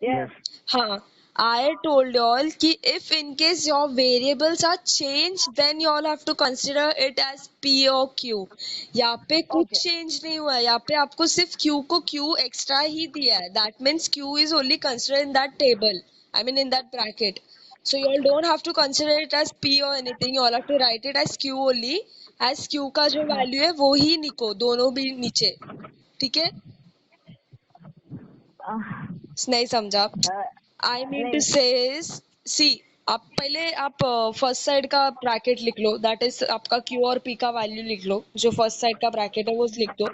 Yes. हाँ, I told y'all कि if in case your variables are changed, then you all have to consider it as P or Q. यहाँ पे कुछ Okay. change नहीं हुआ है, यहाँ पे आपको सिर्फ Q को Q extra ही दिया है. That means Q is only considered in that table. I mean in that bracket. So you all don't have to consider it as P or anything. You all have to write it as Q only. As Q का जो value है वो ही लिखो, दोनों भी नीचे. ठीक है? नहीं समझा? आई मीन टू नहीं से सी आप पहले आप फर्स्ट साइड का ब्रैकेट लिख लो, दैट इज आपका क्यू और पी का वैल्यू लिख लो, जो फर्स्ट साइड का ब्रैकेट है वो लिख दो.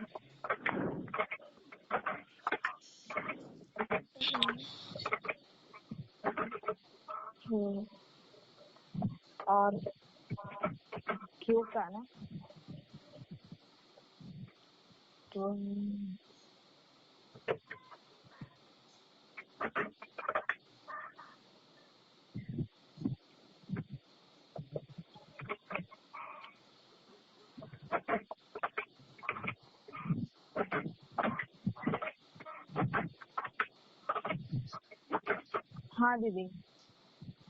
और क्यू का ना तो हाँ दीदी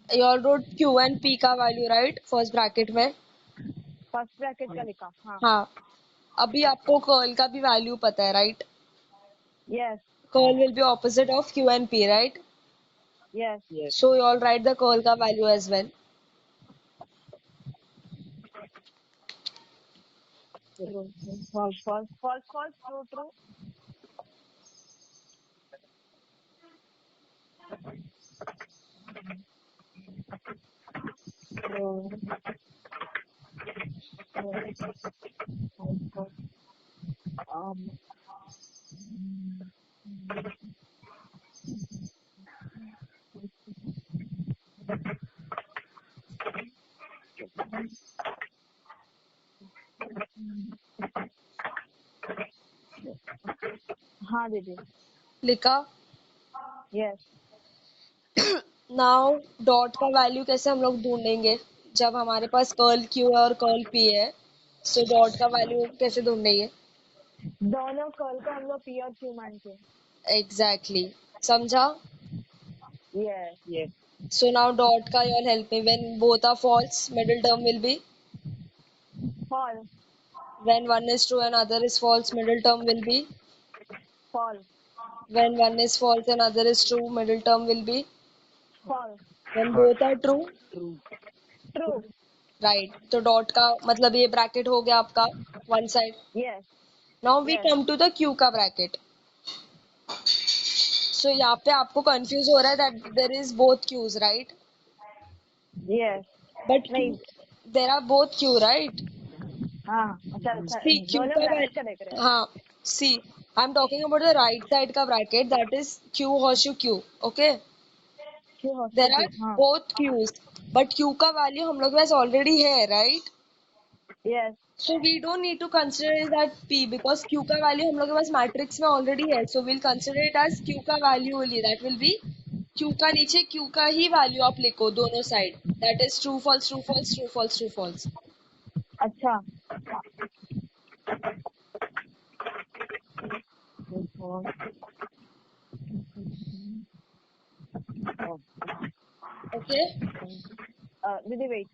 you all wrote Q and P का वैल्यू राइट फर्स्ट ब्रैकेट में. फर्स्ट ब्रैकेट का लिखा हाँ हाँ, अभी आपको कर्ल का भी वैल्यू पता है right. Yes curl will be opposite of Q and P right. Yes Yes. So you all write the curl का value as well. false false false false true true um हाँ दीदी लिखा. Yes now dot का value कैसे हम लोग ढूंढेंगे जब हमारे पास कर्ल क्यू है और कर्ल पी है. सो डॉट का वैल्यू कैसे ढूंढेंगे. दोनों कर्ल को हम लोग पी और क्यू मान के एग्जैक्टली समझा. Yes Yes. So now dot का you help me. When both are false middle term will be. false when one is true and other is false middle term will be. false when one is false and other is true middle term will be. false when both are true. True. true right. तो dot का मतलब ये bracket हो गया आपका one side. yes now we yes come to the Q का bracket. So यहाँ पे आपको कंफ्यूज हो रहा है that there is both Qs right. yes but नहीं there are both Q right. हाँ अच्छा अच्छा सी क्यू दोनों का ब्रैकेट का देख रहे हैं हाँ see I am talking about the right side का bracket that is Q horseshoe Q. Okay. क्यों हो देयर आर हाँ बोथ क्यूज बट क्यू का वैल्यू हम लोग के पास ऑलरेडी है right. Yes So we don't need to consider that P because Q का value हम लोग के पास मैट्रिक्स में ऑलरेडी है. So we'll consider it as Q का value only. That will be Q का नीचे Q का ही value आप लिखो दोनों side. That is true false true false true false true false. अच्छा Okay. दीदी वेट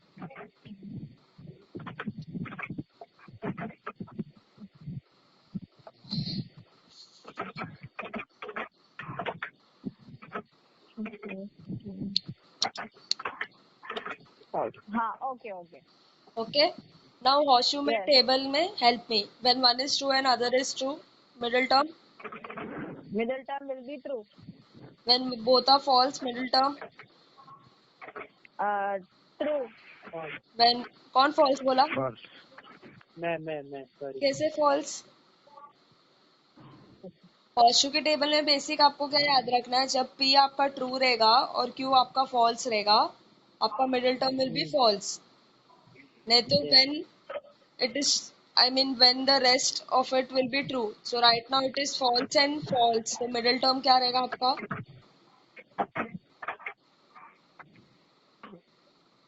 False. हाँ okay okay Okay. Now horseshoe में Yes. table में help me. When one is true and other is true, middle term. middle term will be true When both are false, middle term. true False. When कौन false बोला? false, मैं sorry. कैसे false? Horseshoe के table में basic आपको क्या याद रखना है, जब P आपका ट्रू रहेगा और Q आपका फॉल्स रहेगा, आपका middle term will be false. नहीं तो Yes. When it is I mean when the rest of it will be true. So right now it is false and false. तो middle term क्या रहेगा आपका.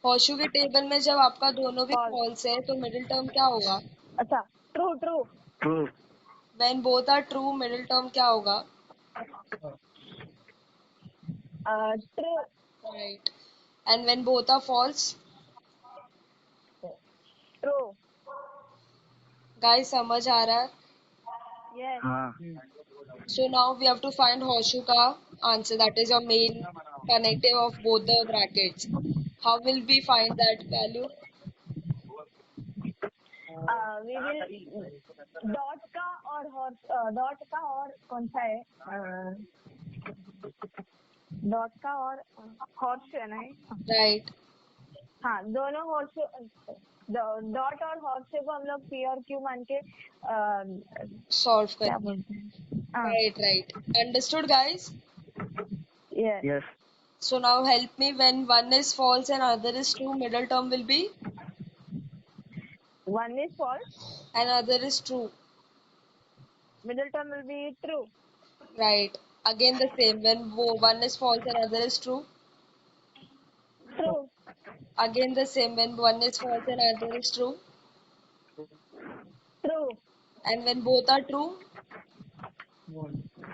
Horseshoe के table में जब आपका दोनों भी False. फॉल्स है तो मिडिल टर्म क्या होगा. अच्छा true true true, when both are true middle term क्या होगा. True Right. And when both are false, True. guys, समझ आ रहा है? Yes. हाँ So now we have to find horseshoe ka answer. That is your main connective of both the brackets. How will we find that value? We will dot का और कौन सा है डॉट का और हॉर्स है ना ये? Right. हाँ दोनों हॉर्स डॉट और हॉर्स को हम लोग पी और क्यू मान के Solve क्या कर. बोलते हैं हाँ Right, right. Understood, guys? yes yes So now help me when one is false and other is true, middle term will be one is false and other is true. middle term will be true Right. Again the same. When one is false and other is true. true Again the same. When one is false and other is true. true And when both are true.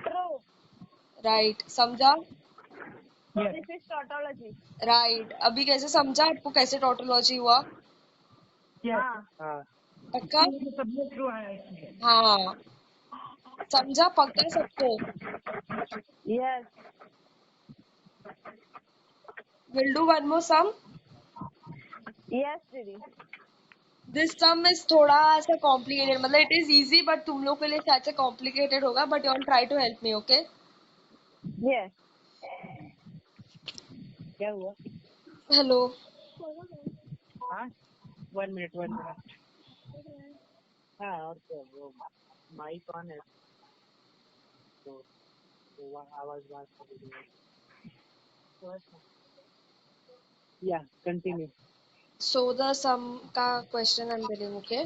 true Right. समझा? Yes. this is tautology Right. अभी कैसे समझा आपको कैसे tautology हुआ? Yes. हाँ हाँ पक्का? ये सब में true है इसमें. हाँ. समझा पक्का सबको? yes We'll do one more sum. yes दीदी This sum is थोड़ा सा complicated. मतलब it is easy but तुम लोग के लिए शायद से complicated होगा but you all try to help me, okay? yes क्या हुआ Hello. हाँ 1 मिनट हाँ और क्या वो माइक ऑन है तो आवाज बात कर रही है या कंटिन्यू So the sum का question I'm telling, okay?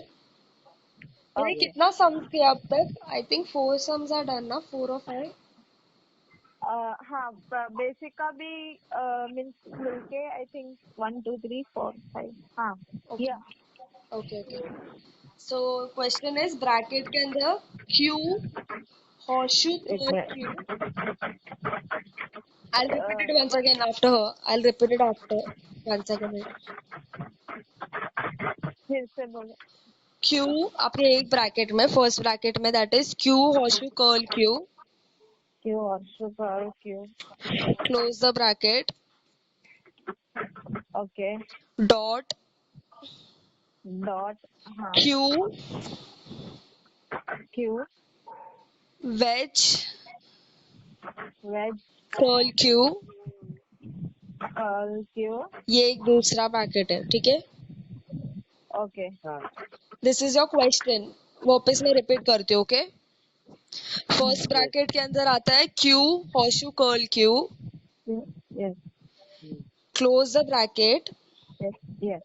मैंने Okay. कितना sums किया अब तक? I think 4 sums are done ना? 4 or 5? हाँ बेसिक का भी मीन्स मिलके आई थिंक 1 2 3 4 5 हाँ Okay. या Okay, okay. So question is bracket के अंदर Q horseshoe एक curl minute Q. I'll repeat it once again after her. I'll repeat it after. One second. फिर से बोलो Q आपके एक ब्रैकेट में फर्स्ट ब्रैकेट में that is Q horseshoe curl Q. Q और super Q Close the bracket. Okay Dot dot हाँ Q Q wedge wedge curl Q. Q ये एक दूसरा ब्रैकेट है, ठीक है? ओके हाँ दिस इज योर क्वेश्चन. वापस मैं रिपीट करती हूँ, ओके? फर्स्ट ब्रैकेट के अंदर आता है Q horseshoe curl Q. Yes Close the bracket. Yes yes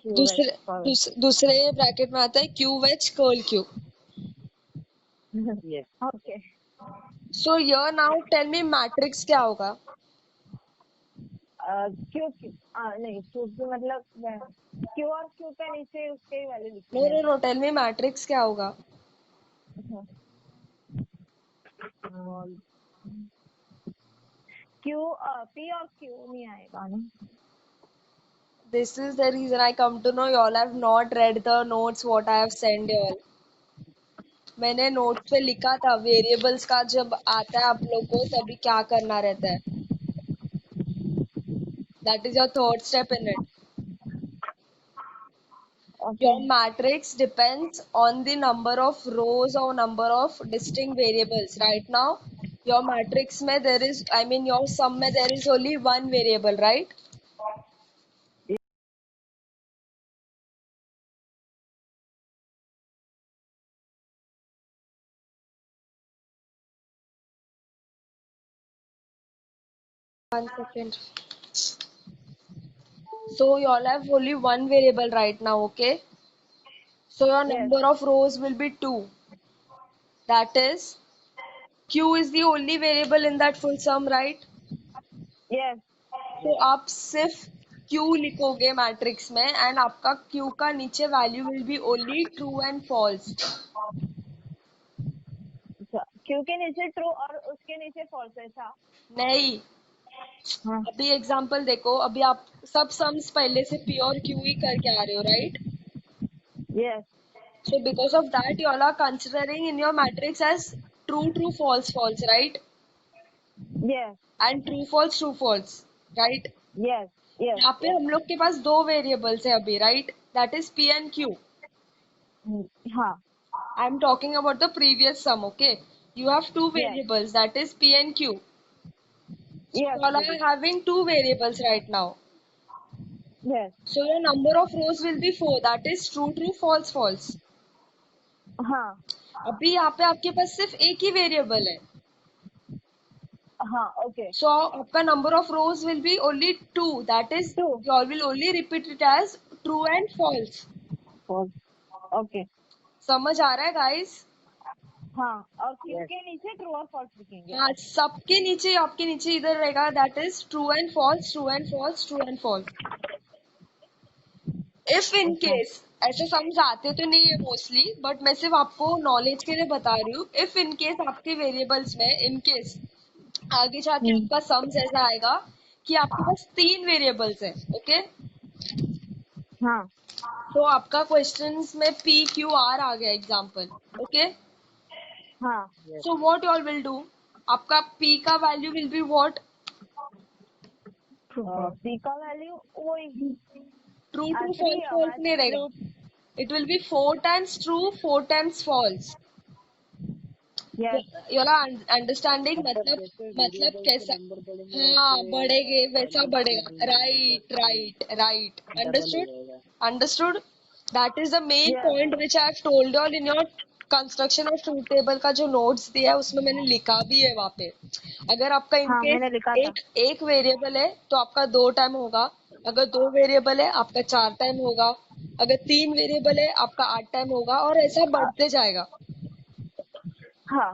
Q दूसरे ब्रैकेट में आता है Q wedge curl Q. Yes okay So here now tell me matrix क्या होगा? क्यू क्यू नहीं क्यू क्यू मतलब क्यू और क्यू के नीचे उसके ही वैल्यू लिखनी नो है no no tell me matrix क्या होगा? क्यू पी और क्यू नहीं आएगा ना This is the reason I come to know you all have not read the notes what I have sent you all. मैंने नोट्स पे लिखा था वेरिएबल्स का जब आता है आप लोग को तभी क्या करना रहता है. That is your third step in it. Okay Your matrix depends on the number of rows or number of distinct variables. Right now, your matrix में there is, I mean your sum में there is only one variable, right? One second. So you all have only one variable right now, okay? So your Yes. number of rows will be 2. That is, Q is the only variable in that full sum, right? Yes तो आप सिर्फ Q लिखोगे matrix में and आपका Q का नीचे value will be only true and false. Q के नीचे ट्रू और उसके नीचे फॉल्स ऐसा नहीं, हाँ अभी एग्जांपल देखो, अभी आप सब सम्स पहले से P और Q ही करके आ रहे हो, right? Yes. So because of that, you all are considering in your matrix as true, true, false, false, right? Yes. And true, false, right? Yes. Yes. यहाँ पे Yes. हम लोग के पास दो वेरिएबल्स है अभी, right? That is P and Q. हाँ. I am talking about the previous sum, okay? You have two Yes. variables, that is P and Q. Yes. You all are Didi. having two variables right now. Yes. So your number of rows will be 4, that is true, true, false, false. हाँ. अभी यहाँ पे आपके पास सिर्फ एक ही variable है, हाँ. Okay. so आपका number of rows will be only 2, that is 2. you all will only repeat it as true and false. False. Okay. समझ आ रहा है गाइस? हाँ. और Q Yes. के नीचे ट्रू और फॉल्स लिखेंगे. हाँ, सबके नीचे आपके नीचे इधर रहेगा, that is true and false, true and false, true and false. If in अच्छा. case ऐसे सम्स आते तो नहीं है मोस्टली, बट मैं सिर्फ आपको नॉलेज के लिए बता रही हूँ. इफ इन केस आपके वेरिएबल्स में इन केस आगे जाके आपका सम्स ऐसा आएगा कि आपके पास 3 वेरिएबल्स है, ओके? हाँ. तो आपका क्वेश्चंस में P Q R आ गया एग्जांपल, ओके? हाँ. Yes. So what you all will do, आपका P का value will be what? C का वैल्यू वही. True true Three false false नहीं रहेगा, it will be 4 times true 4 times false. Yes. You are understanding? मतलब जैसे मतलब variable कैसा? के number बढ़ेंगे हाँ, वैसे बढ़ेगे वैसा value बढ़ेगा, बढ़ेंगे, राइट राइट राइट. double हो अंडरस्टूड? जाएगा. Understood? That is the main Yeah. Point which I have told all in your construction of truth table का जो नोट्स दिया है उसमें मैंने लिखा भी है वहाँ पे. अगर आपका हाँ, मैंने इनकेस लिखा था. एक वेरिएबल है तो आपका 2 टाइम होगा, अगर 2 वेरिएबल है आपका 4 टाइम होगा, अगर 3 वेरिएबल है आपका 8 टाइम होगा, और ऐसा बढ़ते जाएगा. हाँ.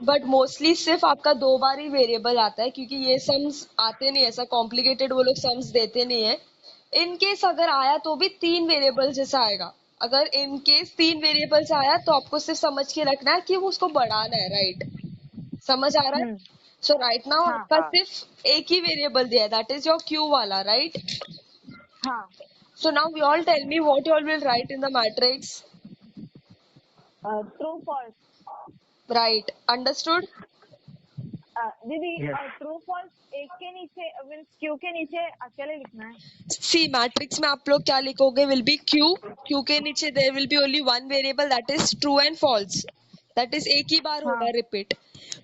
बट मोस्टली सिर्फ आपका 2 बार ही वेरिएबल आता है, क्योंकि ये सम्स आते नहीं, ऐसा कॉम्प्लिकेटेड वो लोग सम्स देते नहीं है. इन केस अगर आया तो भी 3 वेरिएबल जैसा आएगा. अगर इन केस 3 वेरिएबल्स आया तो आपको सिर्फ समझ के रखना है कि वो उसको बढ़ाना है, राइट? समझ आ रहा है? सो राइट नाउ हाँ, आपका हाँ. सिर्फ एक ही वेरिएबल दिया है, दैट इज योर Q वाला, राइट? हाँ. So now you all tell me what you all will write in the matrix, true false. Right? Understood? दीदी Yes. ट्रू फॉल्स एक के नीचे मीन्स Q के नीचे अकेले लिखना है. सी मैट्रिक्स में आप लोग क्या लिखोगे, विल बी Q के नीचे there will be only one variable, that is true and false, that is एक ही बार होगा हाँ. रिपीट.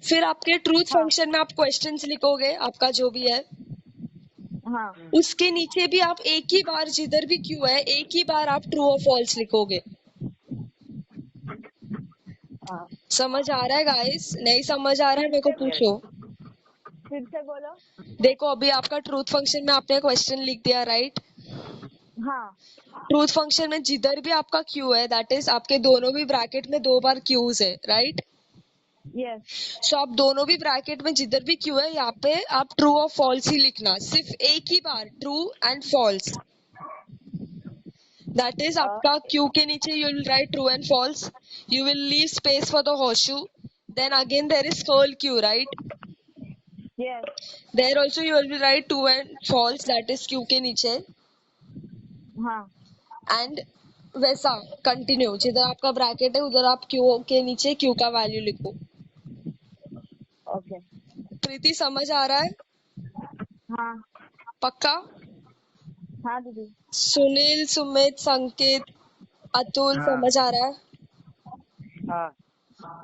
फिर आपके ट्रूथ हाँ. फंक्शन में आप क्वेश्चंस लिखोगे, आपका जो भी है हाँ. उसके नीचे भी आप एक ही बार, जिधर भी Q है एक ही बार आप ट्रू और फॉल्स लिखोगे. हाँ. समझ आ रहा है गाइस? नहीं समझ आ रहा है मेरे को पूछो. फिर से बोलो. देखो अभी आपका ट्रूथ फंक्शन में आपने क्वेश्चन लिख दिया, राइट? हाँ. ट्रूथ फंक्शन में जिधर भी आपका Q है, दैट इज आपके दोनों भी ब्रैकेट में 2 बार Q's है, राइट? यस. सो आप दोनों भी ब्रैकेट में जिधर भी Q है यहाँ पे आप ट्रू और फॉल्स ही लिखना, सिर्फ एक ही बार true and false. That is आपका Q के नीचे you will write true and false, you will leave space for the horseshoe, then again there is curl Q, right? Yes. There also you will write true and false, that is Q के नीचे. हाँ. And वैसा continue, जिधर आपका bracket है उधर आप Q के नीचे Q का वैल्यू लिखो. ओके. प्रीति समझ आ रहा है? हाँ. पक्का? हाँ दीदी. सुनील, सुमित, संकेत, अतुल, हाँ. समझ आ रहा है? हाँ.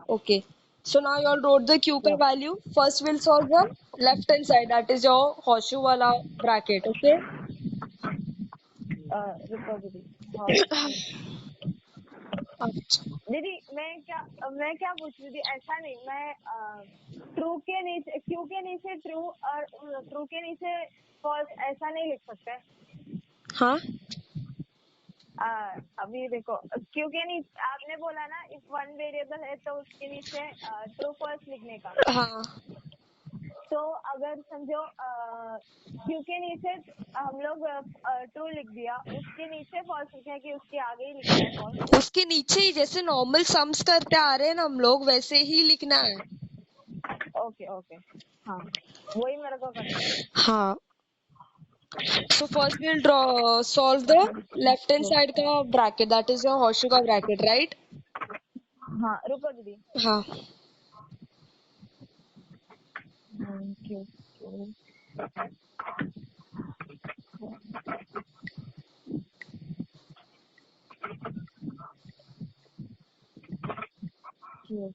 Okay. So now you all wrote the Q का value. First we'll solve the left hand side, that is your horseshoe वाला bracket, okay? रुको दीदी. अच्छा. दीदी मैं क्या पूछ रही थी, ऐसा नहीं, मैं ट्रू के नीचे Q के नीचे ट्रू और ट्रू के नीचे फॉल्स ऐसा नहीं लिख सकते. हाँ? अभी देखो Q के नीचे आपने बोला ना इफ वन वेरिएबल है तो उसके नीचे ट्रू फॉल्स लिखने का. हाँ. तो अगर समझो Q के नीचे हम लोग ट्रू लिख दिया, उसके नीचे फॉल्स लिखा है कि उसके आगे ही लिखना है फॉल्स. उसके नीचे ही जैसे नॉर्मल सम्स करते आ रहे हैं ना हम लोग, वैसे ही लिखना है. ओके. ओके. हाँ वही मेरे को करना है। हाँ, so first we'll solve the left hand side का bracket, that is your horseshoe का bracket, right? हाँ रुको दीदी। हाँ, क्यों क्यों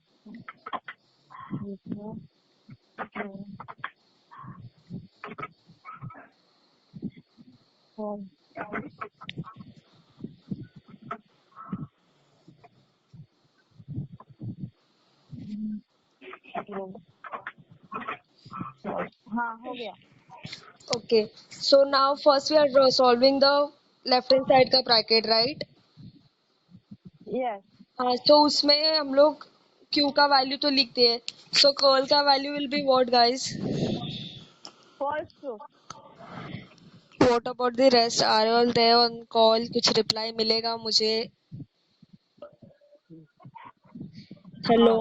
हाँ हो गया। okay. So now first we are solving the left hand side का bracket, right? यस हाँ, तो उसमें हम लोग Q का वैल्यू तो लिखते हैं, so कर्ल का value will be what guys? False true. What about the rest? Are you all there on call? कुछ रिप्लाई मिलेगा मुझे? Hello?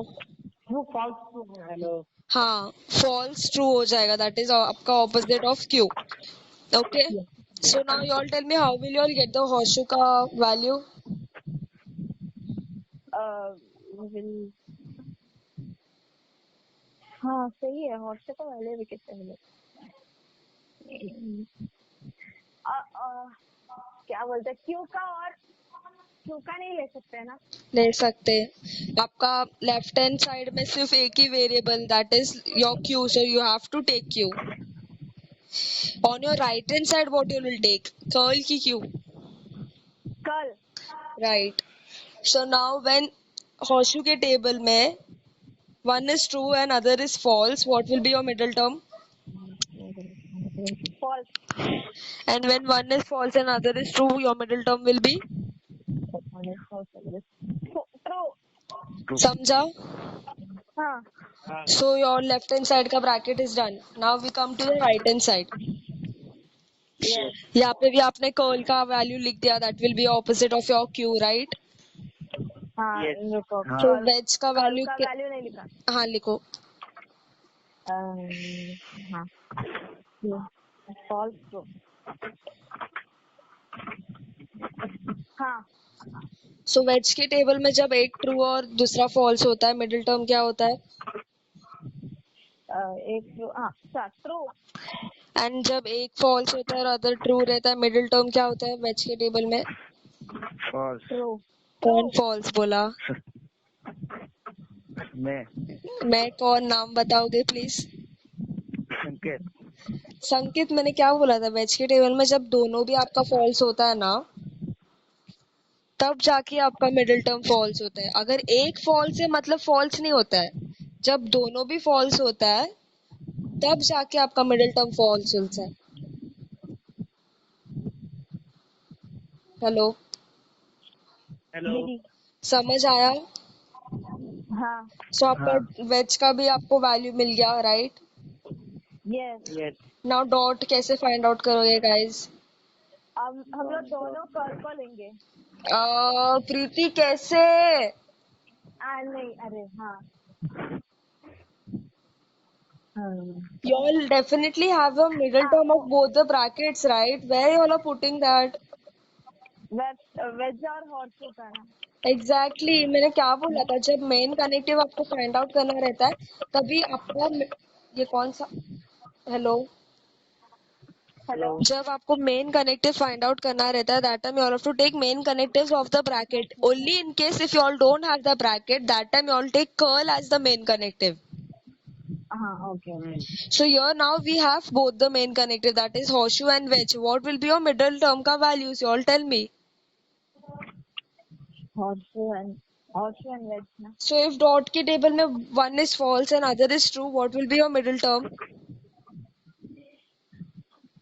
True false true hello हाँ, false true हो जाएगा, that is आपका opposite of Q. Okay. So now you all tell me how will you all get the horseshoe का value? हाँ सही है। हॉस्टल का वैल्यू भी कितने मिले? क्या बोलते हैं क्यू का और क्यू का नहीं ले सकते है ना? ले सकते हैं। आपका लेफ्ट हैंड साइड में सिर्फ एक ही variable, that is your Q, so you have to take Q. On your right hand side what you will take? Curl की Q. कल Right. So now when horseshoe के टेबल में one is true and other is false, what will be your middle term? False. And when one is false and other is true, your middle term will be? True. समझा? हाँ So your left hand side का bracket is done. Now we come to the right hand side. Yes यहाँ पे भी आपने curl का value लिख दिया, that will be opposite of your Q, right? हाँ Yes. रुको। हाँ। So कल wedge का कल वैल्यू का वैल्यू नहीं लिखा। हाँ लिखो। हाँ फॉल्स ट्रू। हाँ So wedge के टेबल में जब एक ट्रू और दूसरा फॉल्स होता है, मिडिल टर्म क्या होता है? एक ट्रू। हाँ ट्रू। एंड जब एक फॉल्स होता है और अदर ट्रू रहता है, मिडिल टर्म क्या होता है वेज के टेबल में? False true. कौन फॉल्स बोला? मैं कौन? नाम बताओगे प्लीज? संकेत संकेत, मैंने क्या बोला था? वेज के टेबल में जब दोनों भी आपका फॉल्स होता है ना, तब जाके आपका मिडिल टर्म फॉल्स होता है। अगर एक फॉल्स है मतलब फॉल्स नहीं होता है, जब दोनों भी फॉल्स होता है तब जाके आपका मिडिल टर्म फॉल्स होता है। हेलो, हेलो दीदी। समझ आया? हाँ सो आपका वेज का भी आपको वैल्यू मिल गया, right? Yes. Yes now dot कैसे फाइंड आउट करोगे गाइस? अब हम लोग दोनों कल को लेंगे। प्रीति कैसे? नहीं अरे हाँ You all definitely have a middle term of both the brackets, right? Where you all are putting that? Wedge और हॉर्सू का ना। Exactly, मैंने क्या बोला था? जब मेन कनेक्टिव आपको फाइंड आउट करना रहता है, तभी आपको ये कौन सा? Hello, hello. जब आपको मेन कनेक्टिव फाइंड आउट करना रहता है, that time you all have to take main connectives of the bracket. Only in case if you all don't have the bracket, that time you all take curl as the main connective. हाँ okay. So here now we have both the main connective, that is horseshoe and wedge. What will be your middle term का values? You all tell me. Horseshoe and wedge ना। So if dot के table में one is false and other is true, what will be your middle term?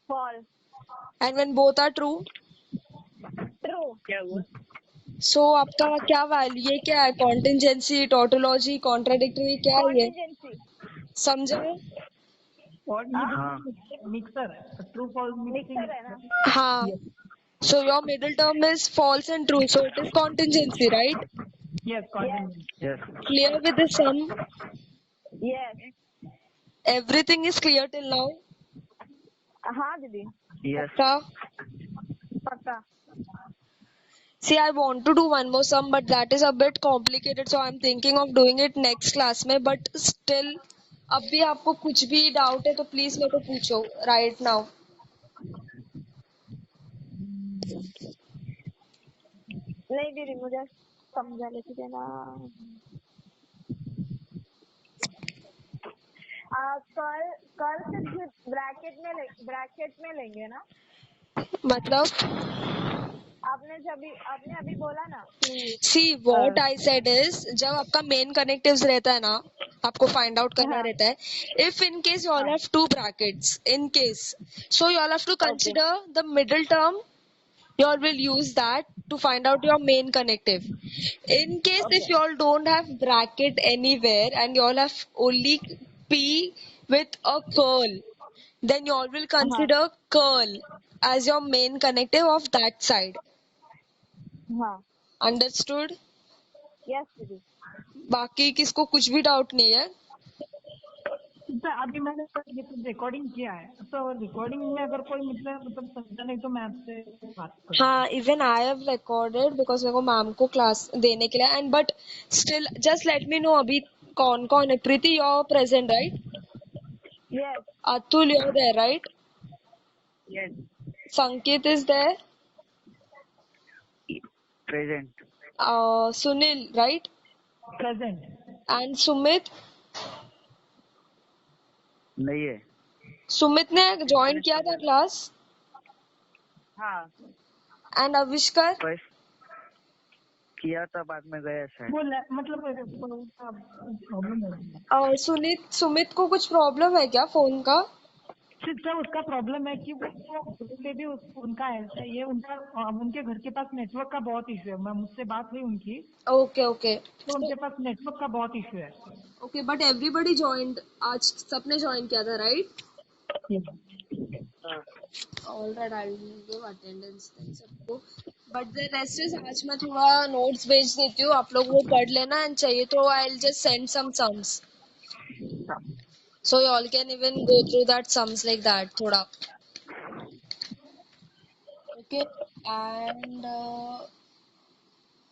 False. And when both are true, true. क्या हुआ? so आपका क्या value? ये क्या है? कॉन्टिजेंसी, टोटोलॉजी, कॉन्ट्राडिक्टरी, क्या है ये? कॉन्टिजेंसी। समझे? और मिक्सर ट्रू फॉल्स मिक्सर है ना। हाँ. So your middle term is false and true, so it is contingency, right? Yes contingent yes Clear with the sum? Yes everything is clear till now? हाँ दीदी Yes. Paka? पक्का. See, I want to do one more sum, but that is a bit complicated, so I'm thinking of doing it next class में. But still, अब भी आपको कुछ भी doubt है तो प्लीज मेरे को पूछो right now. नहीं दीदी मुझे समझा लेती देना. कल कल सिर्फ ब्रैकेट में लेंगे ना. मतलब आपने अभी बोला ना कि see what I said is, जब आपका मेन कनेक्टिव्स रहता है ना, आपको फाइंड आउट करना हाँ. रहता है. If in case you all have two brackets, in case, so you all have to consider the middle term. You all will use that to find out your main connective. In case if you all don't have bracket anywhere and you all have only P with a curl, then you all will consider curl as your main connective of that side. हाँ. Understood? Yes दीदी. बाकी किसको कुछ भी doubt नहीं है? तो अभी मैंने ये तो रिकॉर्डिंग किया है, तो रिकॉर्डिंग में अगर कोई मतलब समझा नहीं तो मैं आपसे बात करूँ. हाँ, even I have recorded because मेरे को मैम को क्लास देने के लिए. And but still just let me know अभी कौन कौन है. Preeti, you are present right? Yes. Atul, you're there, right? Yes. Sanket is there. Present. Sunil, right? Present. And Sumit. नहीं है. Sumit ने ज्वाइन किया था क्लास. हाँ. And Avishkar. फर्स्ट किया था, बाद में गया शायद. वो मतलब प्रॉब्लम है. और सुमित को कुछ प्रॉब्लम है क्या फोन का? सिस्टर उसका प्रॉब्लम है कि वो भी उनका ऐसा ये उनके घर के पास नेटवर्क का बहुत इशू है. मुझसे बात हुई उनकी, ओके ओके. तो उनके पास नेटवर्क का बहुत इशू है. ओके, बट एवरीबडी ज्वाइंड, आज सबने ज्वाइन किया था right? Alright, I will give attendance then सबको. बट द रेस्ट इज, आज मैं थोड़ा नोट्स भेज देती हूँ, आप लोग वो पढ़ लेना. एंड चाहिए तो I will just send some sums, so you all can even go through that sums like that thoda. Okay. And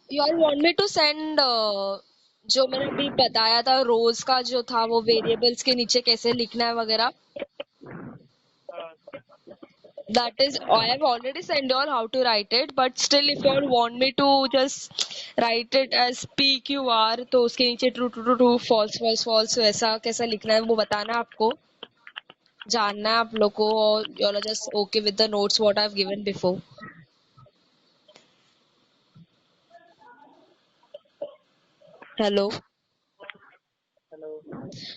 you all want me to send जो मैंने अभी बताया था रोज का जो था, वो वेरिएबल्स के नीचे कैसे लिखना है वगैरह. That is, I have already sent you all how to write it, but still if you all want me to just write it as PQR, तो उसके नीचे true true true true false false false वैसा कैसा लिखना है वो बताना आपको, जानना है आप लोग को. और you all are just okay with the notes what I have given before. Hello. Hello.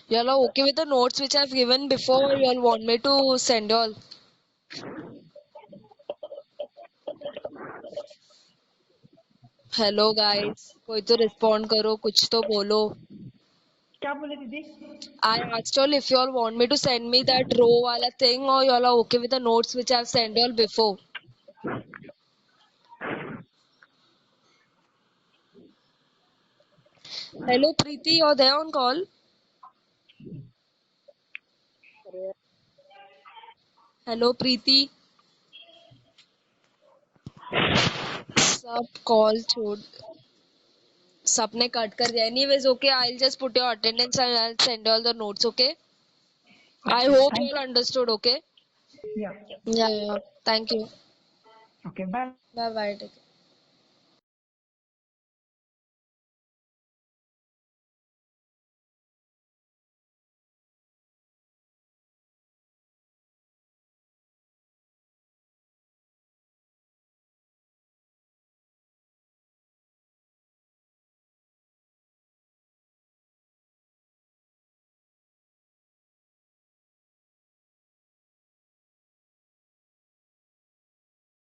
You all are okay with the notes which I have given before, or you all want me to send you all? Hello guys, कोई तो respond करो, कुछ तो बोलो. क्या बोले दीदी? I asked all if you all want me to send me that row wala thing, or you all are okay with the notes which I've sent you all before. Hello Preeti, you're there on call? Hello Preeti. सब call छोड़, सबने cut कर दिया. Anyways, okay, I'll just put your attendance and I'll send you all the notes, okay? I hope you all understood, okay? Yeah. Yeah. Thank you. Okay, bye. Bye bye. Take care.